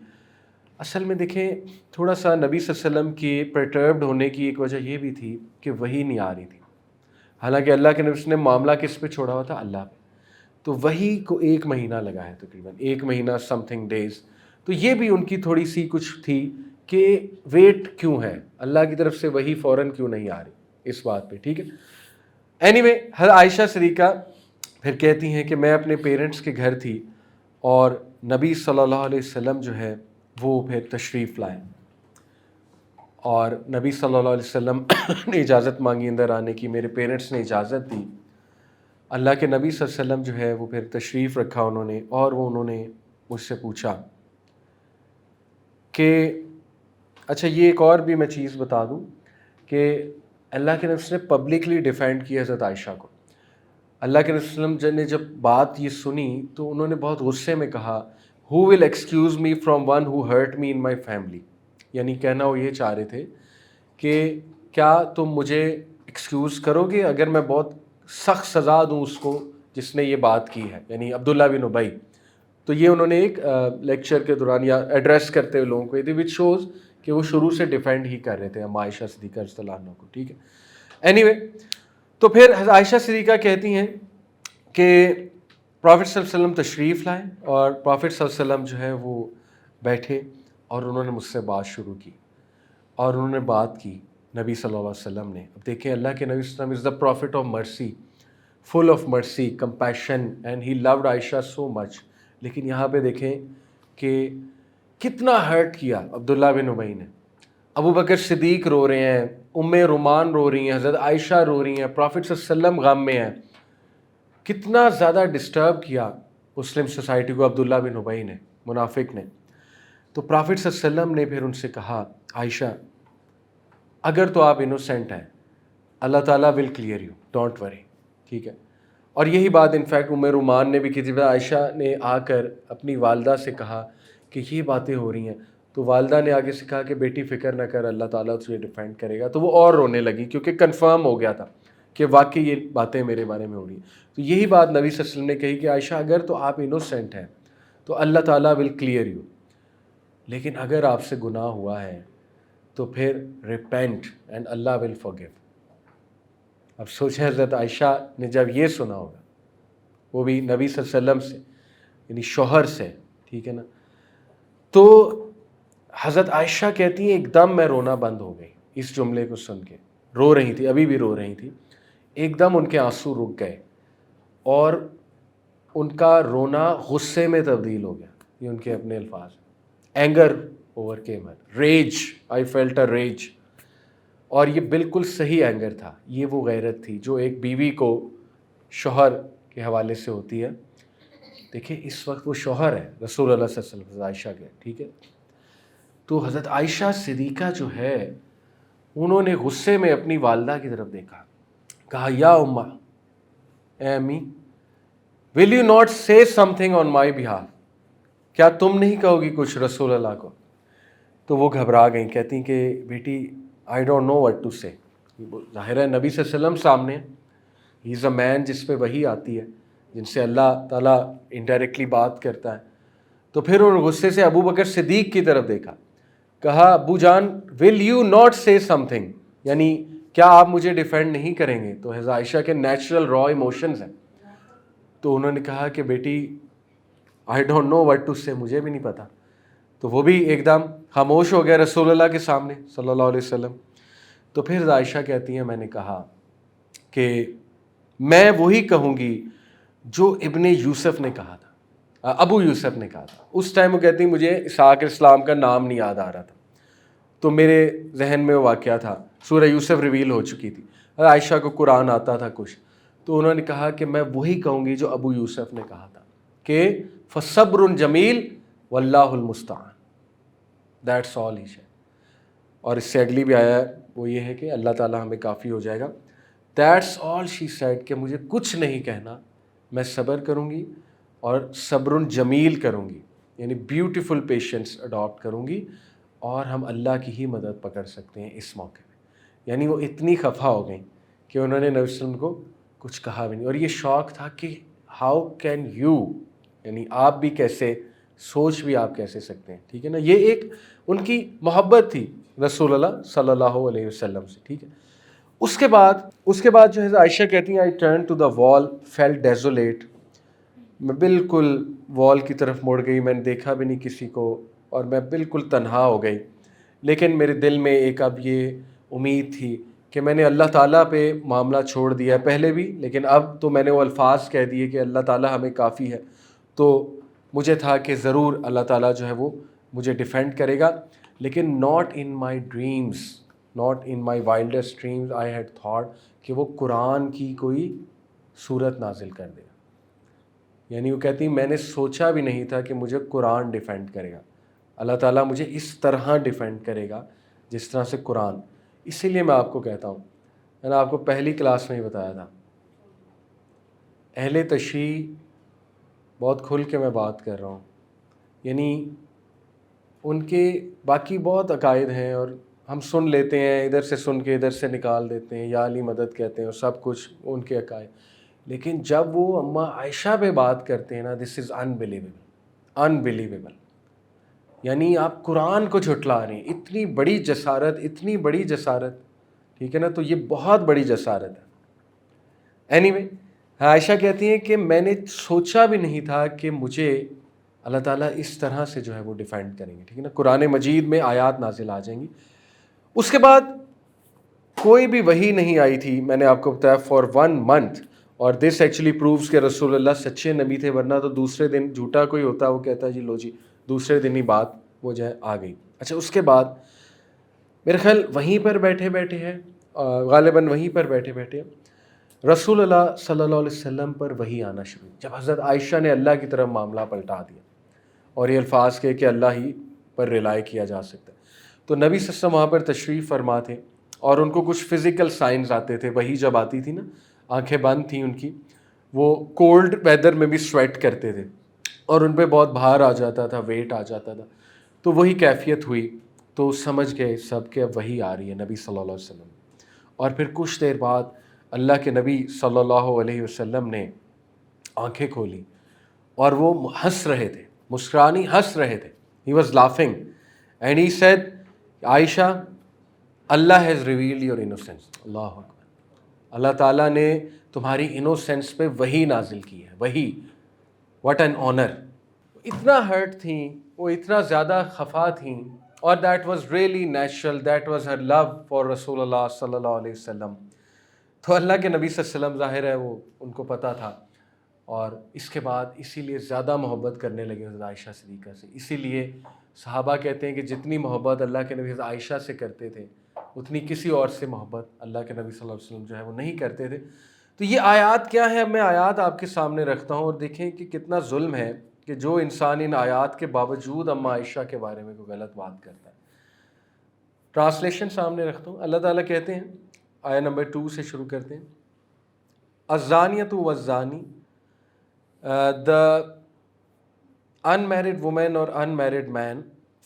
اصل میں دیکھیں تھوڑا سا نبی صلی اللہ علیہ وسلم کی پرٹربڈ ہونے کی ایک وجہ یہ بھی تھی کہ وحی نہیں آ رہی تھی. حالانکہ اللہ کے نبی نے معاملہ کس پہ چھوڑا ہوا تھا؟ اللہ پہ. تو وہی کو 1 مہینہ لگا ہے، تقریباً 1 مہینہ سم تھنگ ڈیز. تو یہ بھی ان کی تھوڑی سی کچھ تھی کہ ویٹ کیوں ہے، اللہ کی طرف سے وہی فوراً کیوں نہیں آ رہی اس بات پہ. ٹھیک ہے. اینی وے حضرت عائشہ صدیقہ پھر کہتی ہیں کہ میں اپنے پیرنٹس کے گھر تھی اور نبی صلی اللہ علیہ وسلم جو ہے وہ پھر تشریف لائے، اور نبی صلی اللہ علیہ وسلم نے اجازت مانگی اندر آنے کی، میرے پیرنٹس نے اجازت دی. اللہ کے نبی صلی اللہ علیہ وسلم جو ہے وہ پھر تشریف رکھا انہوں نے، اور انہوں نے مجھ سے پوچھا کہ اچھا یہ ایک اور بھی میں چیز بتا دوں کہ اللہ کے نبی نے پبلکلی ڈیفینڈ کیا حضرت عائشہ کو. اللہ کے نبی صلی اللہ علیہ وسلم نے جب بات یہ سنی تو انہوں نے بہت غصے میں کہا who will excuse me from one who hurt me in my family. یعنی کہنا وہ یہ چاہ رہے تھے کہ کیا تم مجھے ایکسکیوز کرو گے اگر میں بہت سخت سزا دوں اس کو جس نے یہ بات کی ہے، یعنی عبداللہ بن ابی. تو یہ انہوں نے ایک لیکچر کے دوران یا ایڈریس کرتے ہوئے لوگوں کو وچ شوز کہ وہ شروع سے ڈیفینڈ ہی کر رہے تھے عائشہ صدیقہ رضی اللہ عنہا کو. ٹھیک ہے. اینی وے تو پھر عائشہ صدیقہ کہتی ہیں کہ پرافٹ صلی اللہ علیہ وسلم تشریف لائے اور پرافٹ صلی اللہ علیہ وسلم جو ہے وہ بیٹھے اور انہوں نے مجھ سے بات شروع کی اور انہوں نے بات کی نبی صلی اللہ علیہ وسلم نے. اب دیکھیں اللہ کے نبی صلی اللہ علیہ وسلم از دا prophet of mercy, full of mercy, compassion, and he loved Aisha so much. لیکن یہاں پہ دیکھیں کہ کتنا ہرٹ کیا عبداللہ بن ابی نے. ابو بکر صدیق رو رہے ہیں، رومان رو رہی ہیں، حضرت عائشہ رو رہی ہیں، پرافٹ صلی اللہ علیہ وسلم غم میں ہیں. کتنا زیادہ ڈسٹرب کیا مسلم سوسائٹی کو عبداللہ بن ابی نے، منافق نے. تو پرافٹ صلی اللہ علیہ وسلم نے پھر ان سے کہا عائشہ اگر تو آپ انوسینٹ ہیں اللہ تعالیٰ ول کلیئر یو، ڈونٹ وری. ٹھیک ہے. اور یہی بات انفیکٹ رومان نے بھی کی تھی. عائشہ نے آ کر اپنی والدہ سے کہا کہ یہ باتیں ہو رہی ہیں، تو والدہ نے آگے سے کہا کہ بیٹی فکر نہ کر، اللہ تعالیٰ تجھے ڈیفینڈ کرے گا. تو وہ اور رونے لگی کیونکہ کنفرم ہو گیا تھا کہ واقعی یہ باتیں میرے بارے میں ہو رہی ہیں. تو یہی بات نبی صلی اللہ علیہ وسلم نے کہی کہ عائشہ اگر تو آپ انوسینٹ ہیں تو اللہ تعالیٰ ول کلیئر یو، لیکن اگر آپ سے گناہ ہوا ہے تو پھر repent and Allah will forgive. اب سوچیں حضرت عائشہ نے جب یہ سنا ہوگا، وہ بھی نبی صلی اللہ علیہ وسلم سے، یعنی شوہر سے. ٹھیک ہے نا. تو حضرت عائشہ کہتی ہیں ایک دم میں رونا بند ہو گئی اس جملے کو سن کے. رو رہی تھی، ابھی بھی رو رہی تھی. ایک دم ان کے آنسو رک گئے اور ان کا رونا غصے میں تبدیل ہو گیا. یہ ان کے اپنے الفاظ. Anger overcame her, rage, I felt a rage. اور یہ بالکل صحیح اینگر تھا. یہ وہ غیرت تھی جو ایک بیوی کو شوہر کے حوالے سے ہوتی ہے. دیکھیں اس وقت وہ شوہر ہے رسول اللہ صلی اللہ علیہ وسلم، عائشہ کے. ٹھیک ہے. تو حضرت عائشہ صدیقہ جو ہے انہوں نے غصے میں اپنی والدہ کی طرف دیکھا، کہا یا امہ، اے امی، ول یو ناٹ سے some thing on my behalf, کیا تم نہیں کہو گی کچھ رسول اللہ کو؟ تو وہ گھبرا گئیں، کہتی کہ بیٹی I don't know what to say. ظاہر ہے نبی صلی اللہ علیہ وسلم سامنے، ہی از اے مین جس پہ وحی آتی ہے، جن سے اللہ تعالیٰ انڈائریکٹلی بات کرتا ہے. تو پھر انہوں نے غصے سے ابو بکر صدیق کی طرف دیکھا، کہا ابو جان ول یو ناٹ سے سم تھنگ، یعنی کیا آپ مجھے ڈیفینڈ نہیں کریں گے؟ تو حضرت عائشہ کے نیچرل را ایموشنز ہیں. تو انہوں نے کہا کہ بیٹی I don't know what to say, مجھے بھی نہیں پتا. تو وہ بھی ایک دم خاموش ہو گیا رسول اللہ کے سامنے صلی اللہ علیہ وسلم. تو پھر عائشہ کہتی ہیں میں نے کہا کہ میں وہی کہوں گی جو ابن یوسف نے کہا تھا، ابو یوسف نے کہا تھا. اس ٹائم وہ کہتی ہیں مجھے اسحاق علیہ السلام کا نام نہیں یاد آ رہا تھا، تو میرے ذہن میں وہ واقعہ تھا، سورہ یوسف ریویل ہو چکی تھی، عائشہ کو قرآن آتا تھا کچھ. تو انہوں نے کہا کہ میں وہی کہوں گی جو ابو یوسف نے کہا تھا کہ فصبر جمیل واللہ المستعان، دیٹس آل ہی. اور اس سے اگلی بھی آیا ہے وہ یہ ہے کہ اللہ تعالیٰ ہمیں کافی ہو جائے گا. دیٹس آل شی سیڈ، کہ مجھے کچھ نہیں کہنا، میں صبر کروں گی اور صبر جمیل کروں گی، یعنی بیوٹیفل پیشنس اڈاپٹ کروں گی، اور ہم اللہ کی ہی مدد پکڑ سکتے ہیں اس موقع میں. یعنی وہ اتنی خفا ہو گئیں کہ انہوں نے نبی صلی اللہ علیہ وسلم کو کچھ کہا بھی نہیں. اور یہ شوق تھا کہ ہاؤ کین یو، یعنی آپ بھی کیسے، سوچ بھی آپ کیسے سکتے ہیں. ٹھیک ہے نا. یہ ایک ان کی محبت تھی رسول اللہ صلی اللہ علیہ وسلم سے. ٹھیک ہے. اس کے بعد جو ہے عائشہ کہتی ہیں آئی ٹرن ٹو دا وال فیل ڈیزولیٹ، میں بالکل وال کی طرف مڑ گئی، میں نے دیکھا بھی نہیں کسی کو، اور میں بالکل تنہا ہو گئی. لیکن میرے دل میں ایک اب یہ امید تھی کہ میں نے اللہ تعالیٰ پہ معاملہ چھوڑ دیا ہے پہلے بھی، لیکن اب تو میں نے وہ الفاظ کہہ دیے کہ اللہ تعالیٰ ہمیں کافی ہے. تو مجھے تھا کہ ضرور اللہ تعالیٰ جو ہے وہ مجھے ڈیفینڈ کرے گا. لیکن not in my dreams, not in my wildest dreams I had thought کہ وہ قرآن کی کوئی صورت نازل کر دے گا. یعنی وہ کہتی میں نے سوچا بھی نہیں تھا کہ مجھے قرآن ڈیفینڈ کرے گا، اللہ تعالیٰ مجھے اس طرح ڈیفینڈ کرے گا جس طرح سے قرآن. اسی لیے میں آپ کو کہتا ہوں، میں نے آپ کو پہلی کلاس میں ہی بتایا تھا، اہل تشیع بہت کھل کے میں بات کر رہا ہوں، یعنی ان کے باقی بہت عقائد ہیں اور ہم سن لیتے ہیں، ادھر سے سن کے ادھر سے نکال دیتے ہیں، یا علی مدد کہتے ہیں اور سب کچھ ان کے عقائد. لیکن جب وہ اماں عائشہ پہ بات کرتے ہیں نا، دس از انبلیویبل. یعنی آپ قرآن کو جھٹلا رہے ہیں، اتنی بڑی جسارت، ٹھیک ہے نا، تو یہ بہت بڑی جسارت ہے. اینی عائشہ کہتی ہیں کہ میں نے سوچا بھی نہیں تھا کہ مجھے اللہ تعالیٰ اس طرح سے جو ہے وہ ڈیفینڈ کریں گے، ٹھیک ہے نا. قرآن مجید میں آیات نازل آ جائیں گی. اس کے بعد کوئی بھی وحی نہیں آئی تھی، میں نے آپ کو بتایا فار 1 month. اور دس ایکچولی پرووز کہ رسول اللہ سچے نبی تھے، ورنہ تو دوسرے دن جھوٹا کوئی ہوتا وہ کہتا جی لو جی دوسرے دن ہی بات وہ جو ہے آ گئی. اچھا، اس کے بعد میرے خیال وہیں پر بیٹھے ہیں، غالباً وہیں پر بیٹھے رسول اللہ صلی اللہ علیہ وسلم پر وحی آنا شروع. جب حضرت عائشہ نے اللہ کی طرف معاملہ پلٹا دیا اور یہ الفاظ کہے کہ اللہ ہی پر ریلائی کیا جا سکتا ہے، تو نبی صلی اللہ علیہ وسلم وہاں پر تشریف فرما تھے اور ان کو کچھ فزیکل سائنز آتے تھے. وہی جب آتی تھی نا، آنکھیں بند تھیں ان کی، وہ کولڈ ویدر میں بھی سویٹ کرتے تھے اور ان پہ بہت بھار آ جاتا تھا، ویٹ آ جاتا تھا. تو وہی کیفیت ہوئی، تو سمجھ گئے سب کہ اب وہی آ رہی ہے نبی صلی اللہ علیہ وسلم. اور پھر کچھ دیر بعد اللہ کے نبی صلی اللہ علیہ وسلم نے آنکھیں کھولی اور وہ ہنس رہے تھے، مسکرانی ہنس رہے تھے. He was laughing and he said, Aisha اللہ ہیز ریویلڈ یور انوسینس. اللہ اکبر، اللہ تعالیٰ نے تمہاری انوسینس پہ وہی نازل کی ہے، وہی. What an honour. اتنا ہرٹ تھیں وہ، اتنا زیادہ خفا تھیں، اور that was really natural, that was her love for رسول اللہ صلی اللہ علیہ وسلم. تو اللہ کے نبی صلی اللہ علیہ وسلم ظاہر ہے وہ ان کو پتہ تھا، اور اس کے بعد اسی لیے زیادہ محبت کرنے لگے حضرت عائشہ صدیقہ سے. اسی لیے صحابہ کہتے ہیں کہ جتنی محبت اللہ کے نبی حضرت عائشہ سے کرتے تھے اتنی کسی اور سے محبت اللہ کے نبی صلی اللہ علیہ وسلم جو ہے وہ نہیں کرتے تھے. تو یہ آیات کیا ہے؟ اب میں آیات آپ کے سامنے رکھتا ہوں اور دیکھیں کہ کتنا ظلم ہے کہ جو انسان ان آیات کے باوجود اماں عائشہ کے بارے میں کوئی غلط بات کرتا ہے. ٹرانسلیشن سامنے رکھتا ہوں. اللہ تعالیٰ کہتے ہیں، آیا نمبر 2 سے شروع کرتے ہیں. الزانیۃ والزانی، the unmarried woman or unmarried man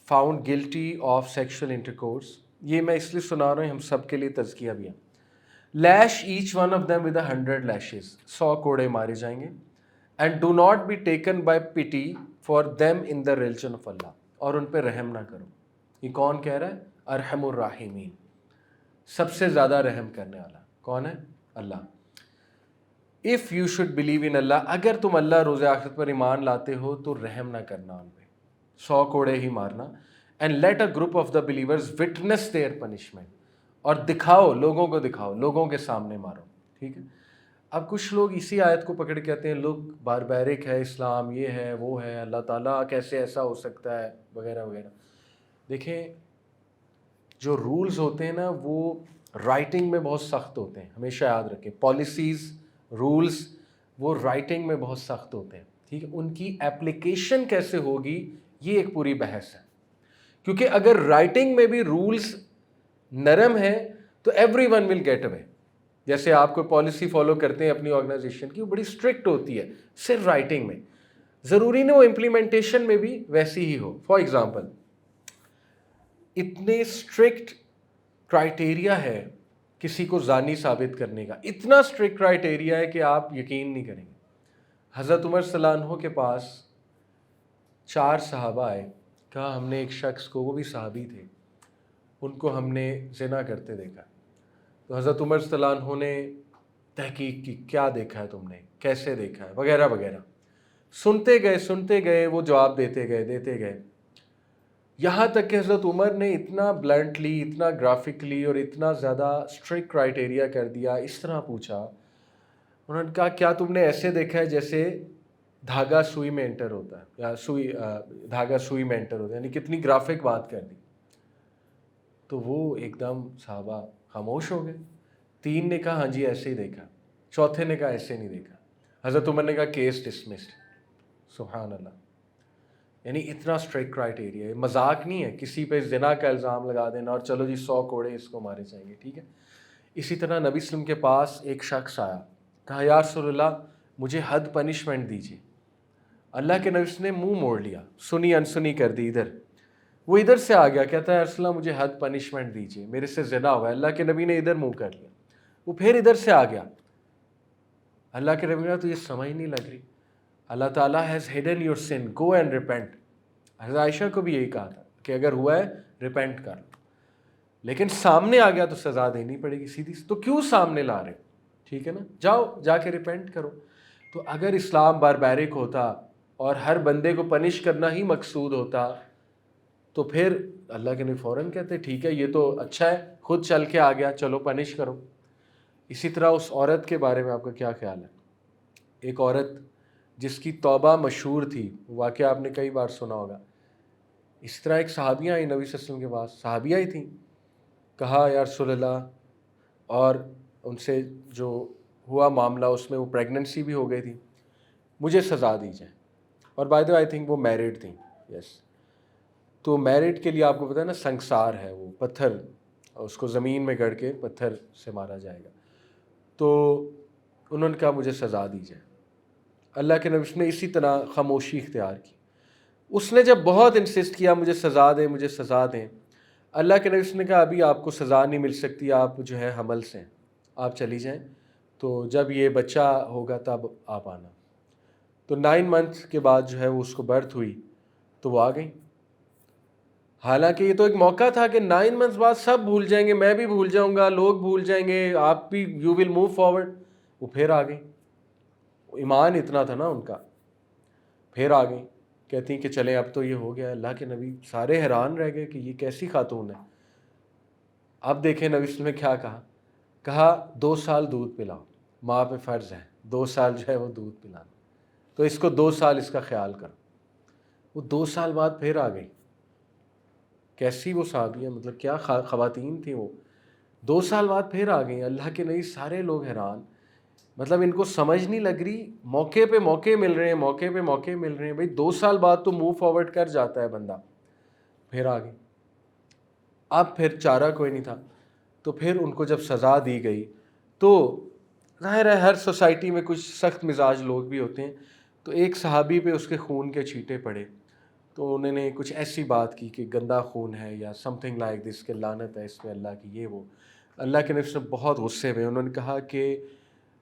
found guilty of sexual intercourse. یہ میں اس لیے سنا رہا ہوں، ہم سب کے لیے تزکیہ بھی ہے. lash each one of them with 100 lashes. 100 کوڑے مارے جائیں گے. and do not be taken by pity for them in the religion of Allah. اور ان پہ رحم نہ کرو. یہ کون کہہ رہا ہے؟ ارحم الراحمین، سب سے زیادہ رحم کرنے والا کون ہے؟ اللہ. if you should believe in اللہ، اگر تم اللہ روز آخرت پر ایمان لاتے ہو تو رحم نہ کرنا ان پہ، 100 کوڑے ہی مارنا. and let a group of the believers witness their punishment. اور دکھاؤ، لوگوں کو دکھاؤ، لوگوں کے سامنے مارو. ٹھیک ہے. اب کچھ لوگ اسی آیت کو پکڑ کے کہتے ہیں لوگ باربیرک ہے اسلام، یہ ہے وہ ہے، اللہ تعالیٰ کیسے ایسا ہو سکتا ہے وغیرہ وغیرہ. دیکھیں، جو رولز ہوتے ہیں نا وہ رائٹنگ میں بہت سخت ہوتے ہیں، ہمیشہ یاد رکھیں. پالیسیز، رولز وہ رائٹنگ میں بہت سخت ہوتے ہیں، ٹھیک ہے. ان کی اپلیکیشن کیسے ہوگی یہ ایک پوری بحث ہے. کیونکہ اگر رائٹنگ میں بھی رولز نرم ہیں تو everyone will get away. جیسے آپ کوئی پالیسی فالو کرتے ہیں اپنی آرگنائزیشن کی، وہ بڑی اسٹرکٹ ہوتی ہے صرف رائٹنگ میں، ضروری نہیں وہ امپلیمنٹیشن میں بھی ویسی ہی ہو. فار ایگزامپل، اتنے اسٹرکٹ کرائٹیریا ہے کسی کو زانی ثابت کرنے کا، اتنا اسٹرکٹ کرائٹیریا ہے کہ آپ یقین نہیں کریں گے. حضرت عمر صلی اللہ عنہ کے پاس 4 صحابہ آئے، کہا ہم نے ایک شخص کو، وہ بھی صحابی تھے، ان کو ہم نے زنا کرتے دیکھا. تو حضرت عمر رضی اللہ عنہ نے تحقیق کی، کیا دیکھا ہے تم نے، کیسے دیکھا ہے، وغیرہ وغیرہ. سنتے گئے وہ جواب دیتے گئے یہاں تک کہ حضرت عمر نے اتنا بلنٹلی، اتنا گرافکلی اور اتنا زیادہ اسٹرکٹ کرائٹیریا کر دیا. اس طرح پوچھا، انہوں نے کہا کیا تم نے ایسے دیکھا ہے جیسے دھاگا سوئی میں انٹر ہوتا ہے، یا دھاگا سوئی میں انٹر ہوتا ہے، یعنی کتنی گرافک بات کر دی. تو وہ ایک دم صحابہ خاموش ہو گئے. 3 نے کہا ہاں جی ایسے ہی دیکھا، چوتھے نے کہا ایسے نہیں دیکھا. حضرت عمر نے کہا کیس ڈسمسڈ. سبحان اللہ. یعنی اتنا اسٹرکٹ کرائٹیریا ہے، مذاق نہیں ہے کسی پہ زنا کا الزام لگا دینا اور چلو جی 100 کوڑے اس کو مارے جائیں گے، ٹھیک ہے. اسی طرح نبی وسلم کے پاس ایک شخص آیا، کہا یا رسول اللہ مجھے حد پنشمنٹ دیجیے. اللہ کے نبی نے منہ موڑ لیا، سنی انسنی کر دی. وہ ادھر سے آ گیا، کہتا ہے یا رسول اللہ مجھے حد پنشمنٹ دیجیے، میرے سے زنا ہوا ہے. اللہ کے نبی نے ادھر منہ کر لیا. وہ پھر ادھر سے آ گیا. اللہ کے نبی نے تو یہ سمجھ نہیں لگ رہی، اللہ تعالیٰ has hidden your son, go and repent. حضرت عائشہ کو بھی یہی کہا تھا کہ اگر ہوا ہے ریپینٹ کر لو، لیکن سامنے آ گیا تو سزا دینی پڑے گی سیدھی. تو کیوں سامنے لا رہے، ٹھیک ہے نا، جاؤ جا کے ریپینٹ کرو. تو اگر اسلام باربیرک ہوتا اور ہر بندے کو پنش کرنا ہی مقصود ہوتا تو پھر اللہ کے نبی فوراً کہتے ٹھیک ہے یہ تو اچھا ہے، خود چل کے آ گیا، چلو پنش کرو. اسی طرح اس عورت کے بارے میں آپ کا کیا خیال ہے؟ ایک عورت جس کی توبہ مشہور تھی، واقعہ آپ نے کئی بار سنا ہوگا. اس طرح ایک صحابیہ آئی نبی صلی اللہ علیہ وسلم کے پاس، صحابیہ ہی تھیں. کہا یا رسول اللہ، اور ان سے جو ہوا معاملہ اس میں وہ پریگننسی بھی ہو گئی تھی، مجھے سزا دی جائے. اور by the way I think وہ میرڈ تھیں. یس. تو میرڈ کے لیے آپ کو پتہ ہے نا سنگسار ہے، وہ پتھر اس کو زمین میں گڑ کے پتھر سے مارا جائے گا. تو انہوں نے کہا مجھے سزا دی جائے. اللہ کے نبی نے اسی طرح خاموشی اختیار کی. اس نے جب بہت انسسٹ کیا مجھے سزا دیں، مجھے سزا دیں، اللہ کے نبی نے کہا ابھی آپ کو سزا نہیں مل سکتی، آپ جو ہے حمل سے ہیں، آپ چلی جائیں، تو جب یہ بچہ ہوگا تب آپ آنا. تو 9 منتھ کے بعد جو ہے وہ اس کو برتھ ہوئی تو وہ آ گئی. حالانکہ یہ تو ایک موقع تھا کہ 9 منتھس بعد سب بھول جائیں گے، میں بھی بھول جاؤں گا، لوگ بھول جائیں گے، آپ بھی یو ول موو فارورڈ. وہ پھر آ گئی. ایمان اتنا تھا نا ان کا. پھر آ گئی، کہتی ہیں کہ چلیں اب تو یہ ہو گیا. اللہ کے نبی سارے حیران رہ گئے کہ یہ کیسی خاتون ہے. اب دیکھیں نبی صلی اللہ علیہ وسلم نے کیا کہا 2 سال دودھ پلاؤ، ماں پہ فرض ہے 2 سال جو ہے وہ دودھ پلانا. تو اس کو 2 سال اس کا خیال کرو. وہ 2 سال بعد پھر آ گئی. کیسی وہ صحابیہ، مطلب کیا خواتین تھیں وہ. 2 سال بعد پھر آ گئی. اللہ کے نبی سارے لوگ حیران، مطلب ان کو سمجھ نہیں لگ رہی، موقع پہ موقع مل رہے ہیں. بھائی 2 سال بعد تو موو فارورڈ کر جاتا ہے بندہ. پھر آ گئی. اب پھر چارہ کوئی نہیں تھا. تو پھر ان کو جب سزا دی گئی تو ظاہر ہے ہر سوسائٹی میں کچھ سخت مزاج لوگ بھی ہوتے ہیں. تو ایک صحابی پہ اس کے خون کے چھینٹے پڑے. تو انہوں نے کچھ ایسی بات کی کہ گندا خون ہے یا سم تھنگ لائک دس، کہ لعنت ہے اس پہ اللہ کی، یہ وہ. اللہ کے نبی سے بہت غصے میں انہوں نے کہا کہ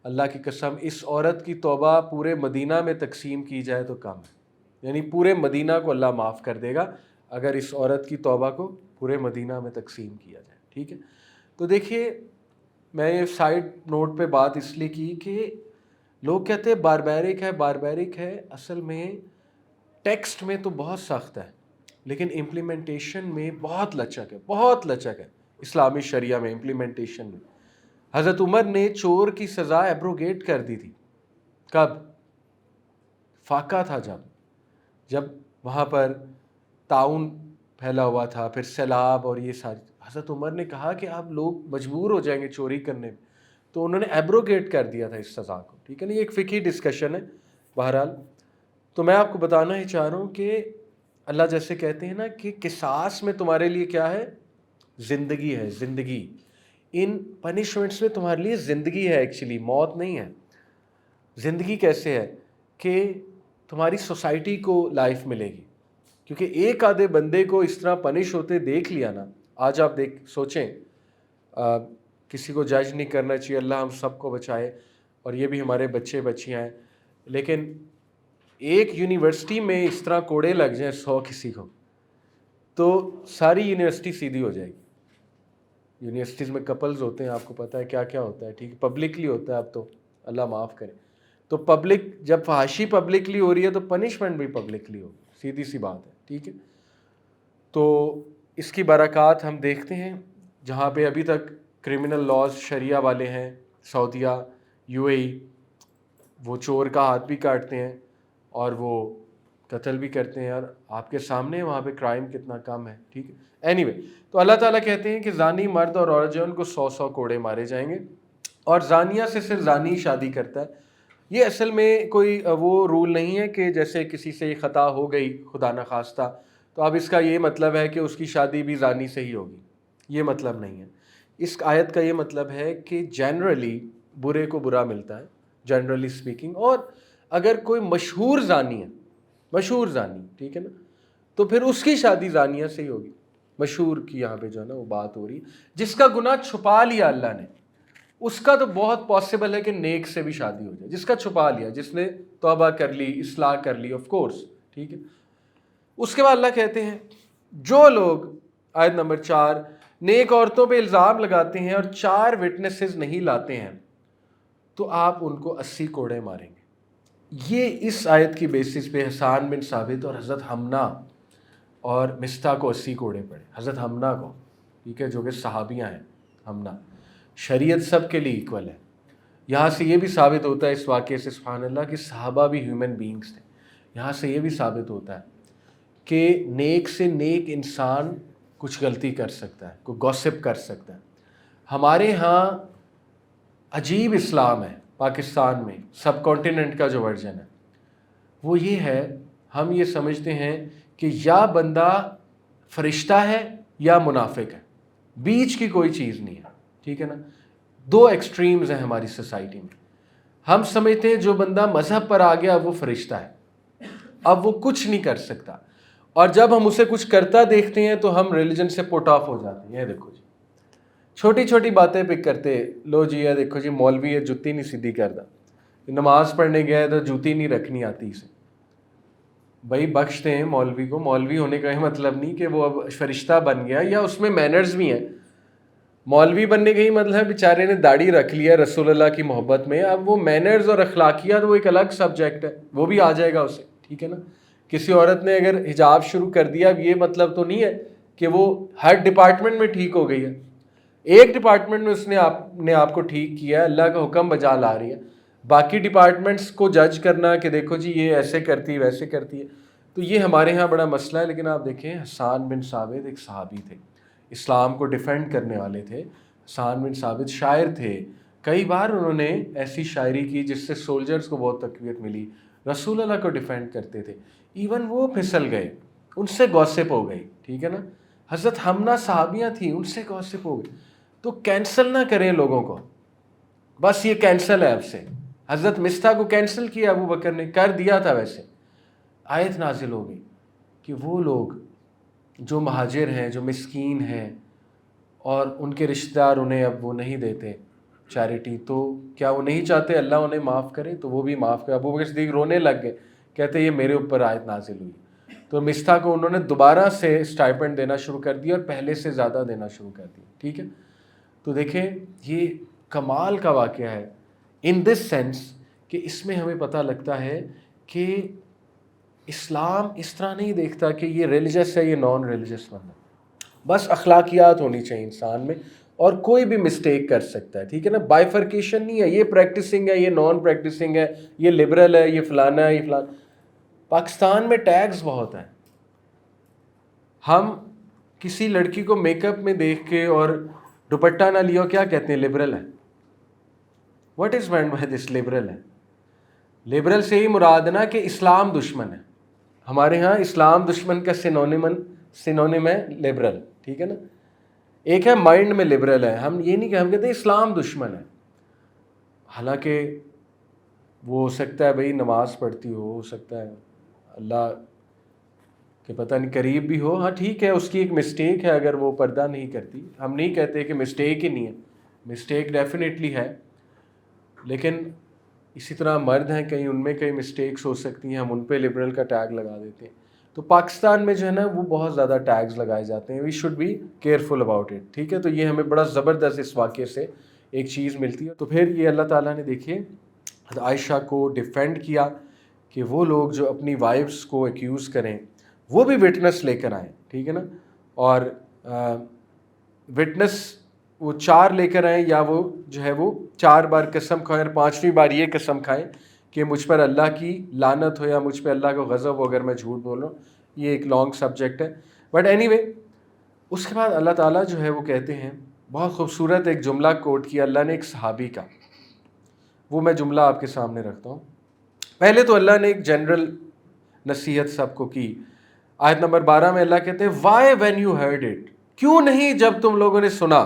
اللہ کی قسم اس عورت کی توبہ پورے مدینہ میں تقسیم کی جائے تو کم ہے. یعنی پورے مدینہ کو اللہ معاف کر دے گا اگر اس عورت کی توبہ کو پورے مدینہ میں تقسیم کیا جائے. ٹھیک ہے. تو دیکھیے میں یہ سائیڈ نوٹ پہ بات اس لیے کی کہ لوگ کہتے ہیں باربیرک ہے. اصل میں ٹیکسٹ میں تو بہت سخت ہے لیکن امپلیمنٹیشن میں بہت لچک ہے. اسلامی شریعہ میں امپلیمنٹیشن میں حضرت عمر نے چور کی سزا ایبروگیٹ کر دی تھی. کب؟ فاقہ تھا جب وہاں پر طاعون پھیلا ہوا تھا، پھر سیلاب اور یہ ساری. حضرت عمر نے کہا کہ آپ لوگ مجبور ہو جائیں گے چوری کرنے میں، تو انہوں نے ایبروگیٹ کر دیا تھا اس سزا کو. ٹھیک ہے نا. یہ ایک فقہی ڈسکشن ہے بہرحال. تو میں آپ کو بتانا ہی چاہ رہا ہوں کہ اللہ جیسے کہتے ہیں نا کہ قصاص میں تمہارے لیے کیا ہے؟ زندگی ہے، زندگی. ان پنشمنٹس میں تمہارے لیے زندگی ہے، ایکچولی موت نہیں ہے. زندگی کیسے ہے؟ کہ تمہاری سوسائٹی کو لائف ملے گی. کیونکہ ایک آدھے بندے کو اس طرح پنش ہوتے دیکھ لیا نا. آج آپ سوچیں، کسی کو جج نہیں کرنا چاہیے، اللہ ہم سب کو بچائے، اور یہ بھی ہمارے بچے بچیاں ہیں. لیکن ایک یونیورسٹی میں اس طرح کوڑے لگ جائیں 100 کسی کو، تو ساری یونیورسٹی سیدھی ہو جائے گی. یونیورسٹیز میں کپلز ہوتے ہیں، آپ کو پتہ ہے کیا کیا ہوتا ہے، ٹھیک ہے، پبلکلی ہوتا ہے اب تو، اللہ معاف کرے. تو پبلک جب فحاشی پبلکلی ہو رہی ہے تو پنشمنٹ بھی پبلکلی ہو، سیدھی سی بات ہے، ٹھیک ہے. تو اس کی برکات ہم دیکھتے ہیں جہاں پہ ابھی تک کرمنل لاز شریعہ والے ہیں، سعودیہ، یو اے ای، وہ چور کا ہاتھ بھی کاٹتے ہیں اور وہ قتل بھی کرتے ہیں، اور آپ کے سامنے وہاں پہ کرائم کتنا کم ہے، ٹھیک ہے. اینی وے، تو اللہ تعالیٰ کہتے ہیں کہ زانی مرد اور عورت جو ان کو 100 کوڑے مارے جائیں گے، اور زانیہ سے صرف زانی شادی کرتا ہے. یہ اصل میں کوئی وہ رول نہیں ہے کہ جیسے کسی سے خطا ہو گئی خدا نخواستہ تو اب اس کا یہ مطلب ہے کہ اس کی شادی بھی زانی سے ہی ہوگی، یہ مطلب نہیں ہے. اس آیت کا یہ مطلب ہے کہ جنرلی برے کو برا ملتا ہے، جنرلی اسپیکنگ، اور اگر کوئی مشہور زانی ہے، مشہور زانی، ٹھیک ہے نا، تو پھر اس کی شادی زانیہ سے ہی ہوگی. مشہور کی یہاں پہ جو ہے نا وہ بات ہو رہی ہے، جس کا گناہ چھپا لیا اللہ نے، اس کا تو بہت پاسبل ہے کہ نیک سے بھی شادی ہو جائے. جس کا چھپا لیا، جس نے توبہ کر لی، اصلاح کر لی، آف کورس، ٹھیک ہے. اس کے بعد اللہ کہتے ہیں جو لوگ، آیت نمبر 4، نیک عورتوں پہ الزام لگاتے ہیں اور 4 وٹنسز نہیں لاتے ہیں تو آپ ان کو 80 کوڑے ماریں گے. یہ اس آیت کی بیسس پہ حسان بن ثابت اور حضرت حمنہ اور مستہ کو 80 کوڑے پڑے. حضرت حمنہ کو، ٹھیک ہے، جو کہ صحابیاں ہیں. حمنہ، شریعت سب کے لیے ایکول ہے. یہاں سے یہ بھی ثابت ہوتا ہے اس واقعے سے، سبحان اللہ، کہ صحابہ بھی ہیومن بینگز تھے. یہاں سے یہ بھی ثابت ہوتا ہے کہ نیک سے نیک انسان کچھ غلطی کر سکتا ہے، کوئی گوسپ کر سکتا ہے. ہمارے ہاں عجیب اسلام ہے پاکستان میں، سب کانٹیننٹ کا جو ورژن ہے وہ یہ ہے، ہم یہ سمجھتے ہیں کہ یا بندہ فرشتہ ہے یا منافق ہے، بیچ کی کوئی چیز نہیں ہے، ٹھیک ہے نا. 2 ایکسٹریمز ہیں ہماری سوسائٹی میں. ہم سمجھتے ہیں جو بندہ مذہب پر آ گیا وہ فرشتہ ہے، اب وہ کچھ نہیں کر سکتا، اور جب ہم اسے کچھ کرتا دیکھتے ہیں تو ہم ریلیجن سے پٹ آف ہو جاتے ہیں. یہ دیکھو جی، چھوٹی چھوٹی باتیں پک کرتے، لو جی یہ دیکھو جی مولوی یہ جوتی نہیں سیدھی کرتا، نماز پڑھنے گیا ہے تو جوتی نہیں رکھنی آتی اسے. بھائی بخشتے ہیں مولوی کو، مولوی ہونے کا یہ مطلب نہیں کہ وہ اب فرشتہ بن گیا، یا اس میں مینرز بھی ہیں. مولوی بننے کا ہی مطلب ہے بیچارے نے داڑھی رکھ لیا رسول اللہ کی محبت میں، اب وہ مینرز اور اخلاقیات وہ ایک الگ سبجیکٹ ہے، وہ بھی آ جائے گا اسے، ٹھیک ہے نا. کسی عورت نے اگر حجاب شروع کر دیا، اب یہ مطلب تو نہیں ہے کہ وہ ہر ڈپارٹمنٹ میں ٹھیک ہو گئی ہے. ایک ڈپارٹمنٹ میں اس نے آپ کو ٹھیک کیا ہے، اللہ کا حکم بجا لا رہی ہے. باقی ڈپارٹمنٹس کو جج کرنا کہ دیکھو جی یہ ایسے کرتی ہے ویسے کرتی ہے، تو یہ ہمارے ہاں بڑا مسئلہ ہے. لیکن آپ دیکھیں حسان بن ثابت ایک صحابی تھے، اسلام کو ڈیفینڈ کرنے والے تھے. حسان بن ثابت شاعر تھے، کئی بار انہوں نے ایسی شاعری کی جس سے سولجرز کو بہت تقویت ملی، رسول اللہ کو ڈیفینڈ کرتے تھے. ایون وہ پھسل گئے، ان سے گوسپ ہو گئی، ٹھیک ہے نا. حضرت حمنہ صحابیاں تھیں، ان سے گوسپ ہو گئی. تو کینسل نہ کریں لوگوں کو، بس یہ کینسل ہے اب سے. حضرت مستہ کو کینسل کیا ابو بکر نے، کر دیا تھا ویسے. آیت نازل ہو گئی کہ وہ لوگ جو مہاجر ہیں، جو مسکین ہیں، اور ان کے رشتہ دار انہیں اب وہ نہیں دیتے چیریٹی، تو کیا وہ نہیں چاہتے اللہ انہیں معاف کرے؟ تو وہ بھی معاف کرے. ابو بکر صدیق رونے لگ گئے، کہتے یہ میرے اوپر آیت نازل ہوئی. تو مستہ کو انہوں نے دوبارہ سے اسٹائپنڈ دینا شروع کر دیا اور پہلے سے زیادہ دینا شروع کر دیا، ٹھیک ہے. تو دیکھیں یہ کمال کا واقعہ ہے ان دس سینس کہ اس میں ہمیں پتہ لگتا ہے کہ اسلام اس طرح نہیں دیکھتا کہ یہ ریلیجس ہے، یہ نان ریلیجس بندہ. بس اخلاقیات ہونی چاہیے انسان میں، اور کوئی بھی مسٹیک کر سکتا ہے، ٹھیک ہے نا. بائیفرکیشن نہیں ہے، یہ پریکٹسنگ ہے، یہ نان پریکٹسنگ ہے، یہ لبرل ہے، یہ فلانا ہے، یہ فلانا. پاکستان میں ٹیگز بہت ہیں. ہم کسی لڑکی کو میک اپ میں دیکھ کے اور دوپٹہ نہ لیا کیا کہتے ہیں؟ لبرل ہے. What is meant by this liberal ہے؟ لبرل سے ہی مراد نا کہ اسلام دشمن ہے. ہمارے ہاں اسلام دشمن کا سینونیم ہے لبرل، ٹھیک ہے نا. ایک ہے مائنڈ میں لبرل ہے، ہم یہ نہیں کہ ہم کہتے ہیں اسلام دشمن ہے. حالانکہ وہ ہو سکتا ہے بھائی نماز پڑھتی ہو سکتا ہے اللہ کہ پتہ نہیں قریب بھی ہو، ہاں ٹھیک ہے، اس کی ایک مسٹیک ہے اگر وہ پردہ نہیں کرتی. ہم نہیں کہتے کہ مسٹیک ہی نہیں ہے، مسٹیک ڈیفینیٹلی ہے. لیکن اسی طرح مرد ہیں، کہیں ان میں کئی مسٹیکس ہو سکتی ہیں، ہم ان پہ لبرل کا ٹیگ لگا دیتے ہیں. تو پاکستان میں جو ہے نا وہ بہت زیادہ ٹیگز لگائے جاتے ہیں. We should be careful about it. ٹھیک ہے, تو یہ ہمیں بڑا زبردست اس واقعے سے ایک چیز ملتی ہے. تو پھر یہ اللہ تعالیٰ نے دیکھیے عائشہ کو ڈیفینڈ کیا کہ وہ لوگ جو اپنی وائفس کو ایکیوز کریں وہ بھی وٹنس لے کر آئیں. ٹھیک ہے نا, اور وٹنس وہ 4 لے کر آئیں, یا وہ جو ہے وہ 4 بار قسم کھائیں اور 5ویں بار یہ قسم کھائیں کہ مجھ پر اللہ کی لعنت ہو یا مجھ پہ اللہ کا غضب ہو اگر میں جھوٹ بولوں. یہ ایک لانگ سبجیکٹ ہے, بٹ اینی وے اس کے بعد اللہ تعالیٰ جو ہے وہ کہتے ہیں, بہت خوبصورت ایک جملہ کوٹ کیا اللہ نے ایک صحابی کا, وہ میں جملہ آپ کے سامنے رکھتا ہوں. پہلے تو اللہ نے ایک جنرل نصیحت سب کو کی. آیت نمبر 12 میں اللہ کہتے ہیں why when you heard it, کیوں نہیں جب تم لوگوں نے سنا,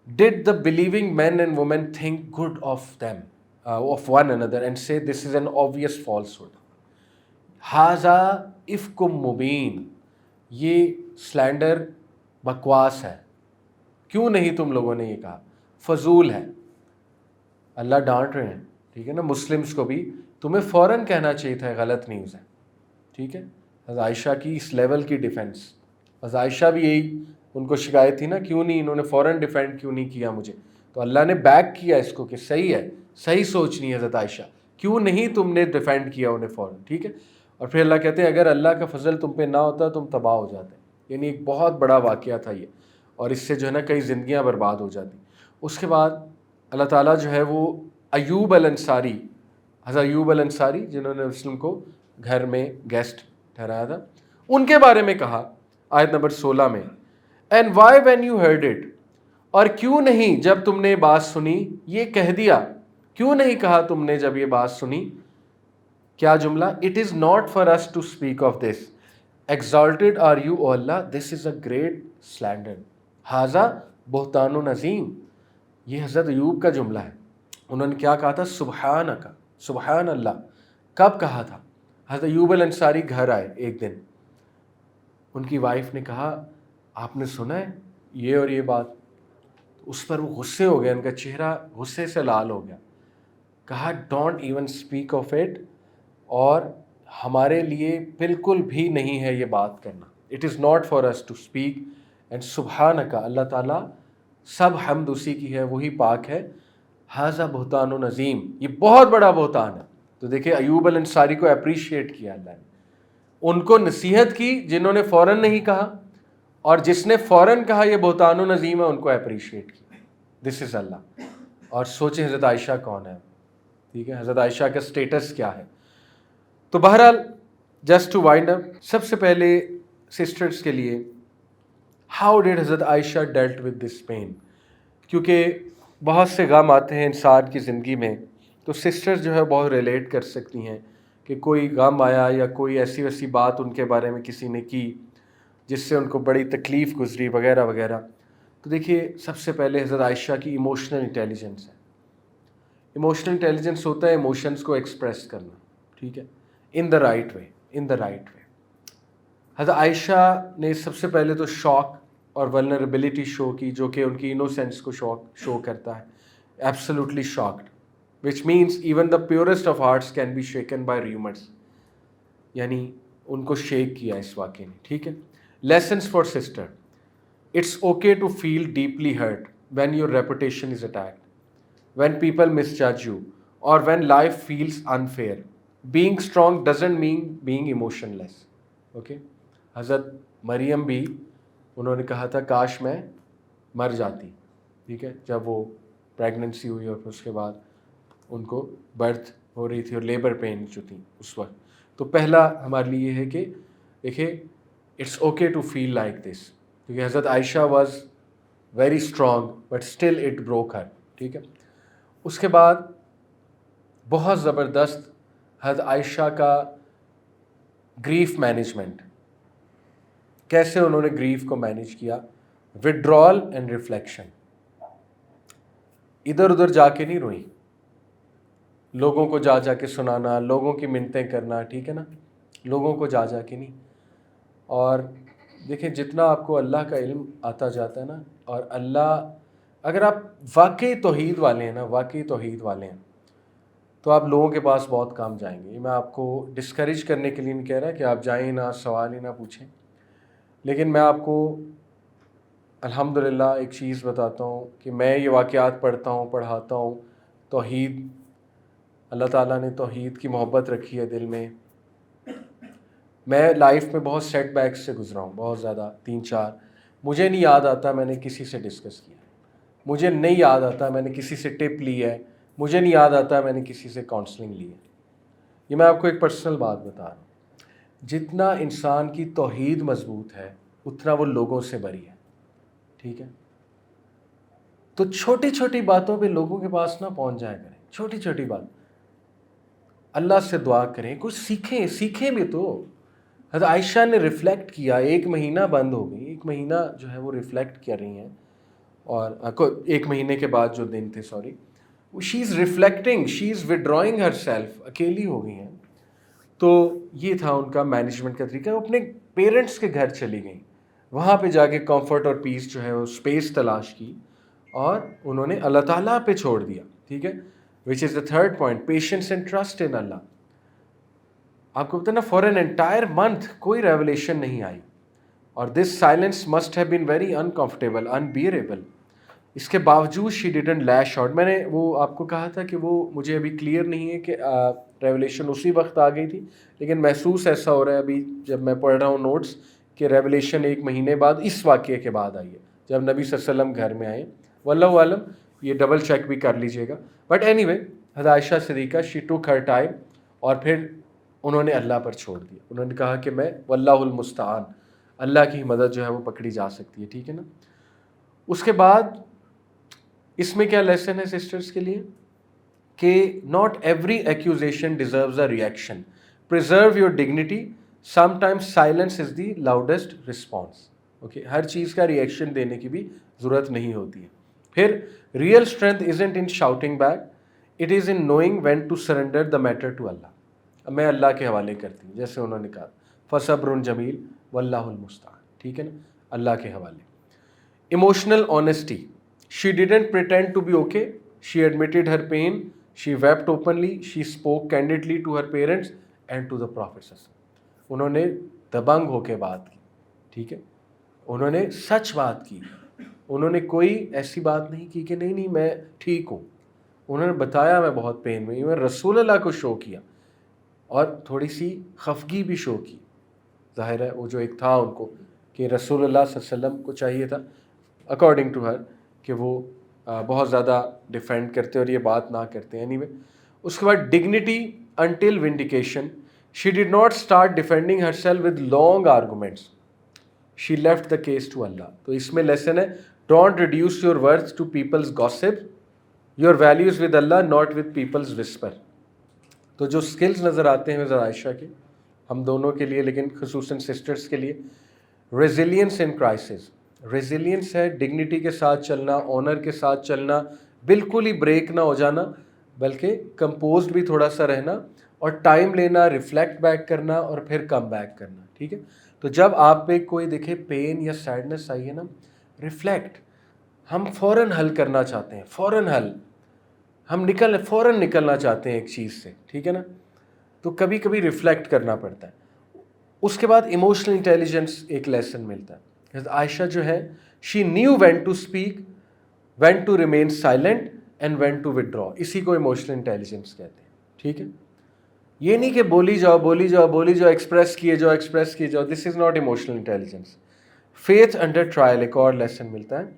did the believing men and women think good of them of one another and say this is an obvious falsehood. ہاذا افکم مبین, یہ سلینڈر بکواس ہے, کیوں نہیں تم لوگوں نے یہ کہا, فضول ہے. اللہ ڈانٹ رہے ہیں. ٹھیک ہے نا, مسلمس کو بھی تمہیں فوراً کہنا چاہیے تھا غلط نیوز ہے. ٹھیک ہے, حضرت عائشہ کی اس لیول کی ڈیفینس, حضرت عائشہ بھی یہی ان کو شکایت تھی نا, کیوں نہیں انہوں نے فوراً ڈیفینڈ کیوں نہیں کیا مجھے, تو اللہ نے بیک کیا اس کو کہ صحیح ہے, صحیح سوچ نہیں حضرت عائشہ, کیوں نہیں تم نے ڈیفینڈ کیا انہیں فوراً. ٹھیک ہے, اور پھر اللہ کہتے ہیں اگر اللہ کا فضل تم پہ نہ ہوتا تم تباہ ہو جاتے. یعنی ایک بہت بڑا واقعہ تھا یہ, اور اس سے جو ہے نا کئی زندگیاں برباد ہو جاتی. اس کے بعد اللہ تعالیٰ جو ہے وہ ایوب الانصاری, حضرت ایوب الانصاری جنہوں نے مسلم کو گھر میں گیسٹ ٹھہرایا تھا, ان کے بارے میں کہا آیت نمبر 16 میں, and why when you heard it, اور کیوں نہیں جب تم نے بات سنی یہ کہہ دیا, کیوں نہیں کہا تم نے جب یہ بات سنی, کیا جملہ, it is not for us to speak of this, exalted are you O اللہ, this is a great slander, ہاذا بہتان عظیم. یہ حضرت ایوب کا جملہ ہے. انہوں نے کیا کہا تھا, سبحانک, سبحان اللہ. کب کہا تھا؟ حضرت ایوب الانصاری گھر آئے ایک دن, ان کی وائف نے کہا آپ نے سنا ہے یہ اور یہ بات, اس پر وہ غصے ہو گیا, ان کا چہرہ غصے سے لال ہو گیا. کہا don't even speak of it, اور ہمارے لیے بالکل بھی نہیں ہے یہ بات کرنا, it is not for us to speak. And سبحانک, اللہ تعالیٰ سب حمد اسی کی ہے, وہی پاک ہے. ھذا بہتان عظیم, یہ بہت بڑا بہتان ہے. تو دیکھیں ایوب الانصاری کو اپریشیٹ کیا اللہ نے, ان کو نصیحت کی جنہوں نے فوراً نہیں کہا, اور جس نے فوراً کہا یہ بہتان عظیم ہے ان کو اپریشیٹ کیا. دس از اللہ. اور سوچیں حضرت عائشہ کون ہے. ٹھیک ہے, حضرت عائشہ کا سٹیٹس کیا ہے. تو بہرحال جسٹ ٹو وائنڈ اپ, سب سے پہلے سسٹرز کے لیے ہاؤ ڈیڈ حضرت عائشہ ڈیلٹ ود دس پین, کیونکہ بہت سے غم آتے ہیں انسان کی زندگی میں, تو سسٹرز جو ہے بہت ریلیٹ کر سکتی ہیں کہ کوئی غم آیا یا کوئی ایسی ویسی بات ان کے بارے میں کسی نے کی جس سے ان کو بڑی تکلیف گزری وغیرہ وغیرہ. تو دیکھیے سب سے پہلے حضرت عائشہ کی ایموشنل انٹیلیجنس ہے. ایموشنل انٹیلیجنس ہوتا ہے ایموشنس کو ایکسپریس کرنا. ٹھیک ہے, ان the right way, in the right way. حضرت عائشہ نے سب سے پہلے تو شوق اور ولنریبلٹی شو کی, جو کہ ان کی انوسینس کو شو کرتا ہے. Absolutely shocked, which means even the purest of hearts can be shaken by rumours, یعنی ان کو شیک کیا اس واقعے نے. ٹھیک ہے, lessons for sister, it's okay to feel deeply hurt when your reputation is attacked, when people misjudge you, or when life feels unfair. Being strong doesn't mean being emotionless. Okay? حضرت مریم بھی انہوں نے کہا تھا کاش میں مر جاتی. ٹھیک ہے, جب وہ پریگننسی ہوئی اور پھر اس کے بعد ان کو برتھ ہو رہی تھی اور لیبر پین جو تھی اس وقت. تو پہلا ہمارے لیے یہ ہے کہ دیکھیں it's okay to feel like this, کیونکہ حضرت Aisha was very strong but still it broke her. ٹھیک ہے, اس کے بعد بہت زبردست حضرت عائشہ کا گریف مینجمنٹ, کیسے انہوں نے گریف کو مینیج کیا. وڈرال اینڈ ریفلیکشن, ادھر ادھر جا کے نہیں روئی, لوگوں کو جا جا کے سنانا, لوگوں کی منتیں کرنا. ٹھیک ہے نا, لوگوں کو جا جا کے نہیں. اور دیکھیں جتنا آپ کو اللہ کا علم آتا جاتا ہے نا, اور اللہ اگر آپ واقعی توحید والے ہیں نا, واقعی توحید والے ہیں, تو آپ لوگوں کے پاس بہت کام جائیں گے. یہ میں آپ کو ڈسکریج کرنے کے لیے نہیں کہہ رہا کہ آپ جائیں نہ, سوال ہی نہ پوچھیں, لیکن میں آپ کو الحمدللہ ایک چیز بتاتا ہوں کہ میں یہ واقعات پڑھتا ہوں, پڑھاتا ہوں. توحید, اللہ تعالیٰ نے توحید کی محبت رکھی ہے دل میں. میں لائف میں بہت سیٹ بیکس سے گزرا ہوں, بہت زیادہ, 3-4. مجھے نہیں یاد آتا میں نے کسی سے ڈسکس کیا, مجھے نہیں یاد آتا میں نے کسی سے ٹپ لی ہے, مجھے نہیں یاد آتا میں نے کسی سے کاؤنسلنگ لی ہے. یہ میں آپ کو ایک پرسنل بات بتا رہا ہوں. جتنا انسان کی توحید مضبوط ہے اتنا وہ لوگوں سے بری ہے, ٹھیک ہے. تو چھوٹی چھوٹی باتوں پہ لوگوں کے پاس نہ پہنچ جایا کریں, چھوٹی چھوٹی بات. اللہ سے دعا کریں, کچھ سیکھیں بھی تو. حضرت عائشہ نے ریفلیکٹ کیا, 1 مہینہ بند ہو گئی, 1 مہینہ جو ہے وہ ریفلیکٹ کر رہی ہیں, اور 1 مہینے کے بعد جو دن تھے, sorry, she is reflecting, she is withdrawing herself, اکیلی ہو گئی ہیں. تو یہ تھا ان کا مینجمنٹ کا طریقہ. وہ اپنے پیرنٹس کے گھر چلی گئیں, وہاں پہ جا کے کمفرٹ اور پیس جو ہے وہ اسپیس تلاش کی, اور انہوں نے اللہ تعالیٰ پہ چھوڑ دیا, ٹھیک ہے. Which is the third point, patience and trust in اللہ. آپ کو پتہ نا, فار این انٹائر منتھ کوئی ریولیشن نہیں آئی, اور this silence must have been very uncomfortable, unbearable. اس کے باوجود شی ڈیڈنٹ لیش آؤٹ. میں نے وہ آپ کو کہا تھا کہ وہ مجھے ابھی کلیئر نہیں ہے کہ ریولیشن اسی وقت آ گئی تھی, لیکن محسوس ایسا ہو رہا ہے ابھی جب میں پڑھ رہا ہوں نوٹس کہ ریولیشن 1 مہینے بعد اس واقعے کے بعد آئی ہے, جب نبی صلی اللہ علیہ وسلم گھر میں آئے. واللہ عالم, یہ ڈبل چیک بھی کر لیجئے گا. بٹ اینی وے, حضرت عائشہ صدیقہ, شی ٹوک ہر ٹائم, اور پھر انہوں نے اللہ پر چھوڑ دیا. انہوں نے کہا کہ میں واللہ المستعان, اللہ کی مدد جو ہے وہ پکڑی جا سکتی ہے, ٹھیک ہے نا. اس کے بعد اس میں کیا لیسن ہے سسٹرز کے لیے, کہ not every accusation deserves a reaction, preserve your dignity, sometimes silence is the loudest response. Okay, ہر چیز کا ریئیکشن دینے کی بھی ضرورت نہیں ہوتی ہے. پھر real strength isn't in shouting back, it is in knowing when to surrender the matter to اللہ. اب میں اللہ کے حوالے کرتی ہوں, جیسے انہوں نے کہا فصبر جمیل واللہ المستعان, ٹھیک ہے نا, اللہ کے حوالے. Emotional honesty, she didn't pretend to be okay, she admitted her pain, she wept openly, she spoke candidly to her parents and to the Prophet. انہوں نے دبنگ ہو کے بات کی, ٹھیک ہے, انہوں نے سچ بات کی, انہوں نے کوئی ایسی بات نہیں کی کہ نہیں میں ٹھیک ہوں. انہوں نے بتایا میں بہت پین میں ہوں, رسول اللہ کو شو کیا, اور تھوڑی سی خفگی بھی شو کی. ظاہر ہے وہ جو ایک تھا ان کو کہ رسول اللہ صلی اللہ علیہ وسلم کو چاہیے تھا اکارڈنگ ٹو ہر کہ وہ بہت زیادہ ڈیفینڈ کرتے اور یہ بات نہ کرتے. اینی وے, اس کے بعد dignity until vindication, she did not start defending herself with long arguments, she left the case to اللہ. تو اس میں لیسن ہے, don't reduce your worth to people's gossip, your values with اللہ not with people's whisper. تو جو skills نظر آتے ہیں حضرت عائشہ کے, ہم دونوں کے لیے لیکن خصوصاً سسٹرز کے لیے, ریزیلینس ان کرائسس. ریزیلینس ہے ڈگنیٹی کے ساتھ چلنا, آنر کے ساتھ چلنا, بالکل ہی بریک نہ ہو جانا, بلکہ کمپوزڈ بھی تھوڑا سا رہنا, اور ٹائم لینا, ریفلیکٹ بیک کرنا, اور پھر کم بیک کرنا, ٹھیک ہے. تو جب آپ پہ کوئی دیکھے پین یا سیڈنس آئی ہے نا, ریفلیکٹ. ہم فوراً حل کرنا چاہتے ہیں, فوراً حل, ہم فوراً نکلنا چاہتے ہیں ایک چیز سے, ٹھیک ہے نا. تو کبھی کبھی ریفلیکٹ کرنا پڑتا ہے. اس کے بعد ایموشنل انٹیلیجنس ایک لیسن ملتا ہے. عائشہ جو ہے, she knew when to speak, when to remain silent, and when to withdraw. اسی کو ایموشنل انٹیلیجنس کہتے ہیں, ٹھیک ہے. یہ نہیں کہ بولی جاؤ بولی جاؤ بولی جاؤ, ایکسپریس کیے جاؤ ایکسپریس کیے جاؤ. This is not emotional intelligence. Faith under trial, ایک اور لیسن ملتا ہے.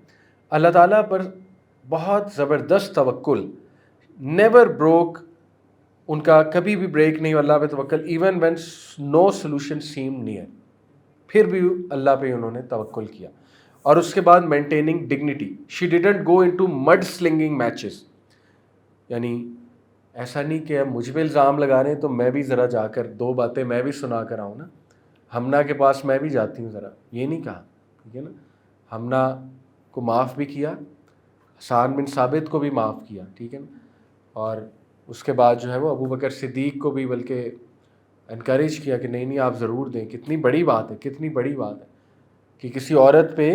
اللہ تعالیٰ پر بہت زبردست توکل, نیور بروک, ان کا کبھی بھی بریک نہیں ہوا اللہ پہ توکل, even when no solution seem near, پھر بھی اللہ پہ انہوں نے توکل کیا. اور اس کے بعد maintaining dignity, she didn't go into mid slinging matches. یعنی ایسا نہیں کہ اب مجھ پہ الزام لگا رہے ہیں تو میں بھی ذرا جا کر 2 باتیں میں بھی سنا کر آؤں نا, ہمنا کے پاس میں بھی جاتی ہوں ذرا, یہ نہیں کہا, ٹھیک ہے نا. ہمنا کو معاف بھی کیا, حسان بن ثابت کو بھی معاف کیا, ٹھیک ہے نا. اور اس کے بعد جو ہے وہ ابو بکر صدیق کو بھی بلکہ انکریج کیا کہ نہیں آپ ضرور دیں. کتنی بڑی بات ہے, کتنی بڑی بات ہے کہ کسی عورت پہ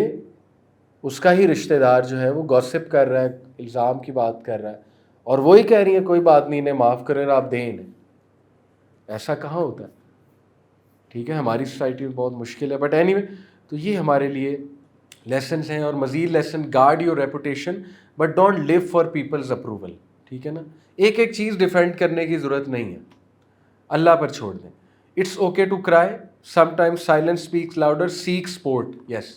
اس کا ہی رشتہ دار جو ہے وہ گوسپ کر رہا ہے, الزام کی بات کر رہا ہے, اور وہی کہہ رہی ہیں کوئی بات نہیں انہیں معاف کریں اور آپ دیں انہیں. ایسا کہاں ہوتا ہے؟ ٹھیک ہے, ہماری سوسائٹی میں بہت مشکل ہے. بٹ اینی وے, تو یہ ہمارے لیے لیسنس ہیں. اور مزید lesson, guard your reputation but don't live for people's approval. ٹھیک ہے نا, ایک ایک چیز ڈیفینڈ کرنے کی ضرورت نہیں ہے, اللہ پر چھوڑ دیں. It's okay to cry some time, silence speaks louder. Seek support, yes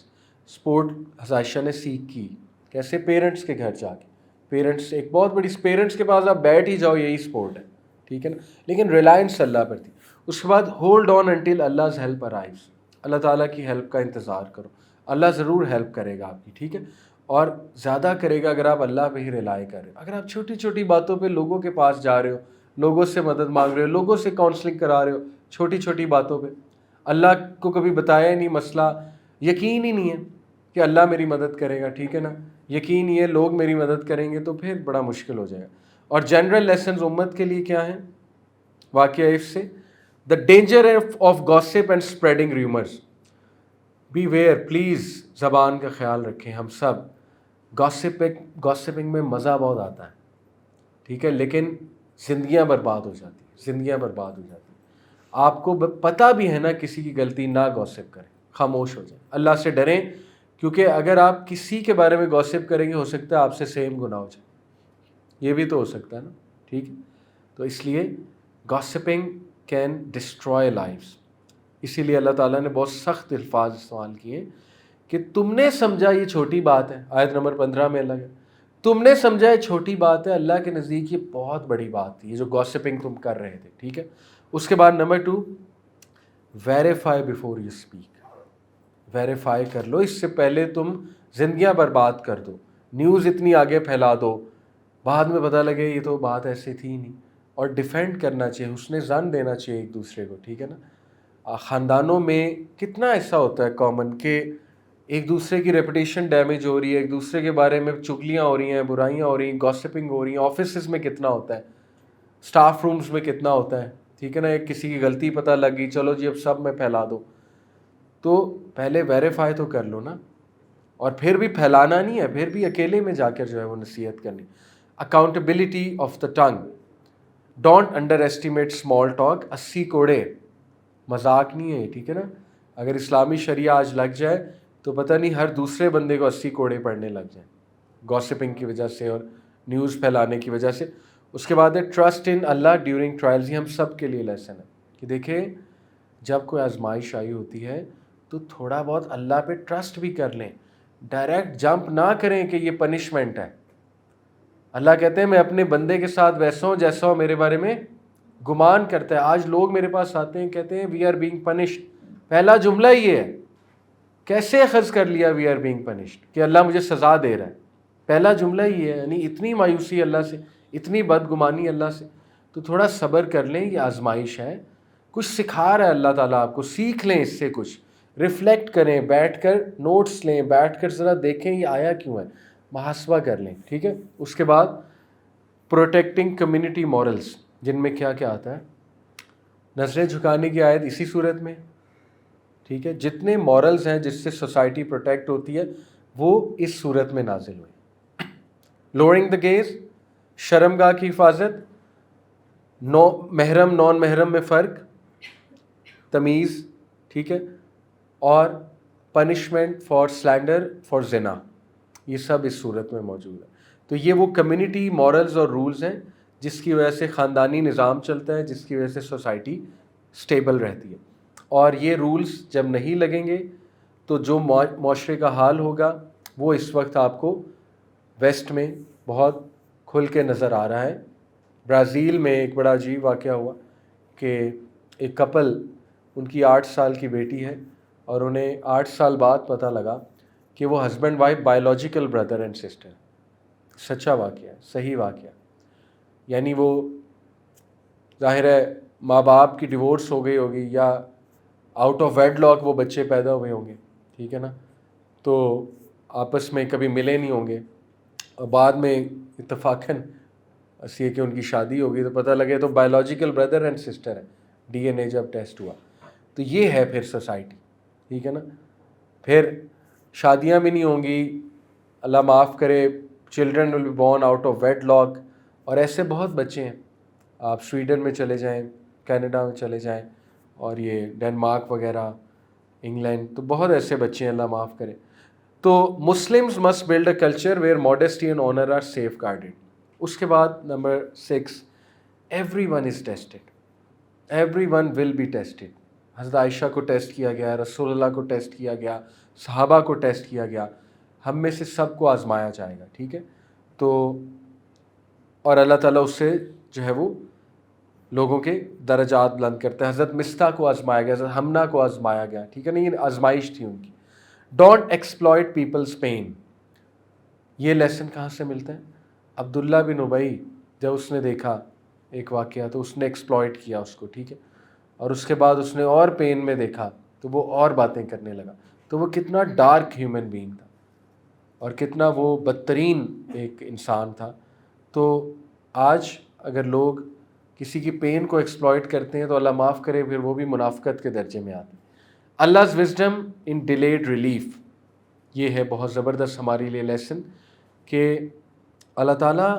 support Aisha نے سیکھ کی. کیسے؟ پیرنٹس کے گھر جا کے. پیرنٹس ایک بہت بڑی, پیرنٹس کے پاس آپ بیٹھ ہی جاؤ, یہی سپورٹ ہے. ٹھیک ہے نا, لیکن ریلائنس اللہ پر تھی. اس کے بعد ہولڈ آن انٹل اللہز ہیلپ ارائیوز. اللہ تعالیٰ کی ہیلپ کا انتظار کرو, اللہ ضرور ہیلپ کرے گا آپ کی. ٹھیک ہے, اور زیادہ کرے گا اگر آپ اللہ پہ ہی ریلائی کر رہے ہو. اگر آپ چھوٹی چھوٹی باتوں پہ لوگوں کے پاس جا رہے ہو, لوگوں سے مدد مانگ رہے ہو, لوگوں سے کاؤنسلنگ کرا رہے ہو چھوٹی چھوٹی باتوں پہ, اللہ کو کبھی بتایا ہی نہیں مسئلہ, یقین ہی نہیں ہے کہ اللہ میری مدد کرے گا. ٹھیک ہے نا, یقین یہ لوگ میری مدد کریں گے, تو پھر بڑا مشکل ہو جائے گا. اور جنرل لیسنز امت کے لیے کیا ہیں؟ واقعہ اس سے, the danger of gossip and spreading rumours. Beware, please زبان کا خیال رکھیں ہم سب. گاسپنگ میں مزہ بہت آتا ہے, ٹھیک ہے, لیکن زندگیاں برباد ہو جاتی ہیں, زندگیاں برباد ہو جاتی ہیں. آپ کو پتہ بھی ہے نا کسی کی غلطی, نہ گاسپ کریں, خاموش ہو جائیں. اللہ سے ڈریں, کیونکہ اگر آپ کسی کے بارے میں گاسپ کریں گے ہو سکتا ہے آپ سے سیم گناہ ہو جائے. یہ بھی تو ہو سکتا ہے نا. ٹھیک ہے, تو اس لیے گاسپنگ کین ڈسٹرائے لائفز. اسی لیے اللہ تعالیٰ نے بہت سخت الفاظ استعمال کیے کہ تم نے سمجھا یہ چھوٹی بات ہے. آیت نمبر 15 میں اللہ ہے, تم نے سمجھا یہ چھوٹی بات ہے, اللہ کے نزدیک یہ بہت بڑی بات تھی, یہ جو گاسپنگ تم کر رہے تھے. ٹھیک ہے, اس کے بعد number 2, verify before you speak. Verify کر لو, اس سے پہلے تم زندگیاں برباد کر دو, نیوز اتنی آگے پھیلا دو, بعد میں پتہ لگے یہ تو بات ایسی تھی نہیں. اور ڈیفینڈ کرنا چاہیے, حسن ظن دینا چاہیے ایک دوسرے کو. ٹھیک ہے نا, خاندانوں میں کتنا ایسا ہوتا ہے کامن کہ ایک دوسرے کی ریپوٹیشن ڈیمیج ہو رہی ہے, ایک دوسرے کے بارے میں چگلیاں ہو رہی ہیں, برائیاں ہو رہی ہیں, گاسپنگ ہو رہی ہیں. آفیسز میں کتنا ہوتا ہے, اسٹاف رومز میں کتنا ہوتا ہے. ٹھیک ہے نا, ایک کسی کی غلطی پتہ لگ گئی, چلو جی اب سب میں پھیلا دو. تو پہلے ویریفائی تو کر لو نا, اور پھر بھی پھیلانا نہیں ہے, پھر بھی اکیلے میں جا کر جو ہے وہ نصیحت کرنی. Accountability of the tongue, don't under estimate small talk. 80 کوڑے مذاق نہیں ہے. ٹھیک ہے نا, اگر اسلامی شریعہ آج لگ جائے تو پتہ نہیں ہر دوسرے بندے کو 80 کوڑے پڑنے لگ جائیں گاسپنگ کی وجہ سے اور نیوز پھیلانے کی وجہ سے. اس کے بعد ہے trust in Allah during trials. یہ ہم سب کے لیے لیسن ہے کہ دیکھیں جب کوئی آزمائش آئی ہوتی ہے تو تھوڑا بہت اللہ پہ ٹرسٹ بھی کر لیں, ڈائریکٹ جمپ نہ کریں کہ یہ پنشمنٹ ہے. اللہ کہتے ہیں میں اپنے بندے کے ساتھ ویسا ہوں جیسا ہوں میرے بارے میں گمان کرتا ہے. آج لوگ میرے پاس آتے ہیں کہتے ہیں وی آر بینگ پنشڈ. پہلا جملہ یہ ہے, کیسے اخذ کر لیا وی آر بینگ پنشڈ کہ اللہ مجھے سزا دے رہا ہے. پہلا جملہ یہ ہے, یعنی اتنی مایوسی اللہ سے, اتنی بدگمانی اللہ سے. تو تھوڑا صبر کر لیں, یہ آزمائش ہے, کچھ سکھا رہا ہے اللہ تعالیٰ آپ کو, سیکھ لیں اس سے کچھ, ریفلیکٹ کریں, بیٹھ کر نوٹس لیں, بیٹھ کر ذرا دیکھیں یہ آیا کیوں ہے, محاسبہ کر لیں. ٹھیک ہے, اس کے بعد پروٹیکٹنگ کمیونٹی مورلز, جن میں کیا کیا آتا ہے, نظریں جھکانے کی آیت اسی صورت میں. ٹھیک ہے, جتنے مورلز ہیں جس سے سوسائٹی پروٹیکٹ ہوتی ہے وہ اس صورت میں نازل ہوئے. لوئرنگ دا گیز, شرمگاہ کی حفاظت, محرم نان محرم میں فرق, تمیز. ٹھیک ہے, اور پنشمنٹ فار سلینڈر فار زنا, یہ سب اس صورت میں موجود ہے. تو یہ وہ کمیونٹی مورلز اور رولز ہیں جس کی وجہ سے خاندانی نظام چلتا ہے, جس کی وجہ سے سوسائٹی سٹیبل رہتی ہے. اور یہ رولز جب نہیں لگیں گے تو جو معاشرے کا حال ہوگا وہ اس وقت آپ کو ویسٹ میں بہت کھل کے نظر آ رہا ہے. برازیل میں ایک بڑا عجیب واقعہ ہوا کہ ایک کپل, ان کی 8 سال کی بیٹی ہے, اور انہیں 8 سال بعد پتہ لگا کہ وہ husband wife biological brother and sister. سچا واقعہ ہے, صحیح واقعہ. یعنی وہ ظاہر ہے ماں باپ کی ڈیورس ہو گئی ہوگی یا آؤٹ آف ویڈ لاک وہ بچے پیدا ہوئے ہوں گے. ٹھیک ہے نا, تو آپس میں کبھی ملے نہیں ہوں گے, اور بعد میں اتفاقاً ایسی ہے کہ ان کی شادی ہوگی تو پتہ لگے تو بایولوجیکل بردر اینڈ سسٹر ہے, ڈی این اے جب ٹیسٹ ہوا. تو یہ ہے پھر سوسائٹی. ٹھیک ہے نا, پھر شادیاں بھی نہیں ہوں گی, اللہ معاف کرے, children will be born out of wedlock, اور ایسے بہت بچے ہیں، آپ سویڈن میں چلے جائیں، کینیڈا میں چلے جائیں، اور یہ ڈنمارک وغیرہ، انگلینڈ، تو بہت ایسے بچے ہیں، اللہ معاف کرے۔ تو Muslims must build a culture where modesty and honour are safeguarded. اس کے بعد number 6، everyone is tested, everyone will be tested. حضرت عائشہ کو ٹیسٹ کیا گیا، رسول اللہ کو ٹیسٹ کیا گیا، صحابہ کو ٹیسٹ کیا گیا، ہم میں سے سب کو آزمایا جائے گا، ٹھیک ہے؟ تو اور اللہ تعالیٰ اس سے جو ہے وہ لوگوں کے درجات بلند کرتے ہیں۔ حضرت مصطح کو آزمایا گیا، حضرت حمنہ کو آزمایا گیا، ٹھیک ہے نا، یہ آزمائش تھی ان کی۔ Don't exploit people's pain. یہ لیسن کہاں سے ملتا ہے؟ عبداللہ بن ابی، جب اس نے دیکھا ایک واقعہ تو اس نے ایکسپلائٹ کیا اس کو، ٹھیک ہے، اور اس کے بعد اس نے اور پین میں دیکھا تو وہ اور باتیں کرنے لگا۔ تو وہ کتنا ڈارک ہیومن بینگ تھا اور کتنا وہ بدترین ایک انسان تھا۔ تو آج اگر لوگ کسی کی پین کو ایکسپلائٹ کرتے ہیں تو اللہ معاف کرے پھر وہ بھی منافقت کے درجے میں آتے ہیں۔ Allah's wisdom in delayed relief، یہ ہے بہت زبردست ہمارے لیے لیسن کہ اللہ تعالیٰ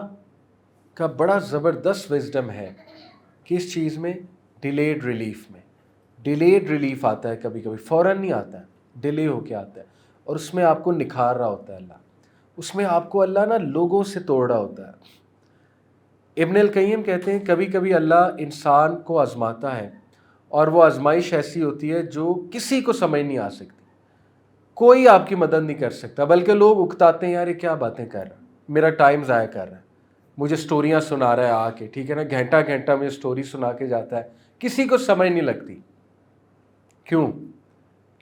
کا بڑا زبردست وزڈم ہے کس چیز میں؟ ڈیلیڈ ریلیف میں۔ ڈیلیڈ ریلیف آتا ہے کبھی کبھی، فوراً نہیں آتا ہے، ڈیلے ہو کے آتا ہے، اور اس میں آپ کو نکھار رہا ہوتا ہے اللہ، اس میں آپ کو اللہ نا لوگوں سے توڑ رہا ہوتا ہے۔ ابن القیم کہتے ہیں کبھی کبھی اللہ انسان کو آزماتا ہے اور وہ آزمائش ایسی ہوتی ہے جو کسی کو سمجھ نہیں آ سکتی، کوئی آپ کی مدد نہیں کر سکتا، بلکہ لوگ اکتاتے ہیں، یار یہ کیا باتیں کر رہا ہے، میرا ٹائم ضائع کر رہا ہے، مجھے سٹوریاں سنا رہا ہے آ کے، ٹھیک ہے نا، گھنٹہ گھنٹہ مجھے سٹوری سنا کے جاتا ہے، کسی کو سمجھ نہیں لگتی۔ کیوں؟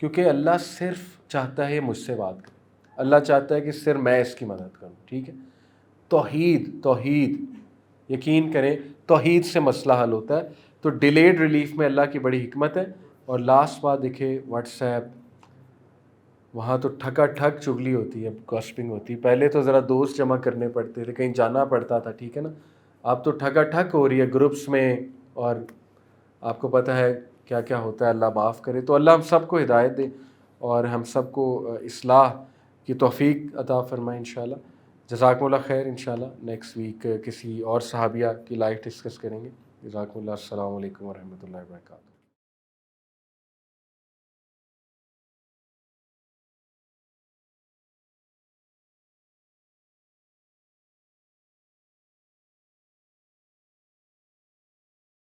کیونکہ اللہ صرف چاہتا ہے مجھ سے بات کرے، اللہ چاہتا ہے کہ صرف میں اس کی مدد کروں، ٹھیک ہے۔ توحید یقین کریں، توحید سے مسئلہ حل ہوتا ہے۔ تو ڈیلیڈ ریلیف میں اللہ کی بڑی حکمت ہے۔ اور لاسٹ بات دیکھیں، واٹس ایپ، وہاں تو ٹھکا ٹھک چگلی ہوتی ہے، گاسپنگ ہوتی ہے۔ پہلے تو ذرا دوست جمع کرنے پڑتے تھے، کہیں جانا پڑتا تھا، ٹھیک ہے نا، اب تو ٹھکا ٹھک ہو رہی ہے گروپس میں، اور آپ کو پتہ ہے کیا کیا ہوتا ہے، اللہ معاف کرے۔ تو اللہ ہم سب کو ہدایت دے اور ہم سب کو اصلاح کی توفیق عطا فرمائے انشاءاللہ۔ جزاکم اللہ خیر۔ انشاءاللہ نیکسٹ ویک کسی اور صحابیہ کی لائف ڈسکس کریں گے۔ جزاکم اللہ۔ السلام علیکم ورحمۃ اللہ وبرکاتہ۔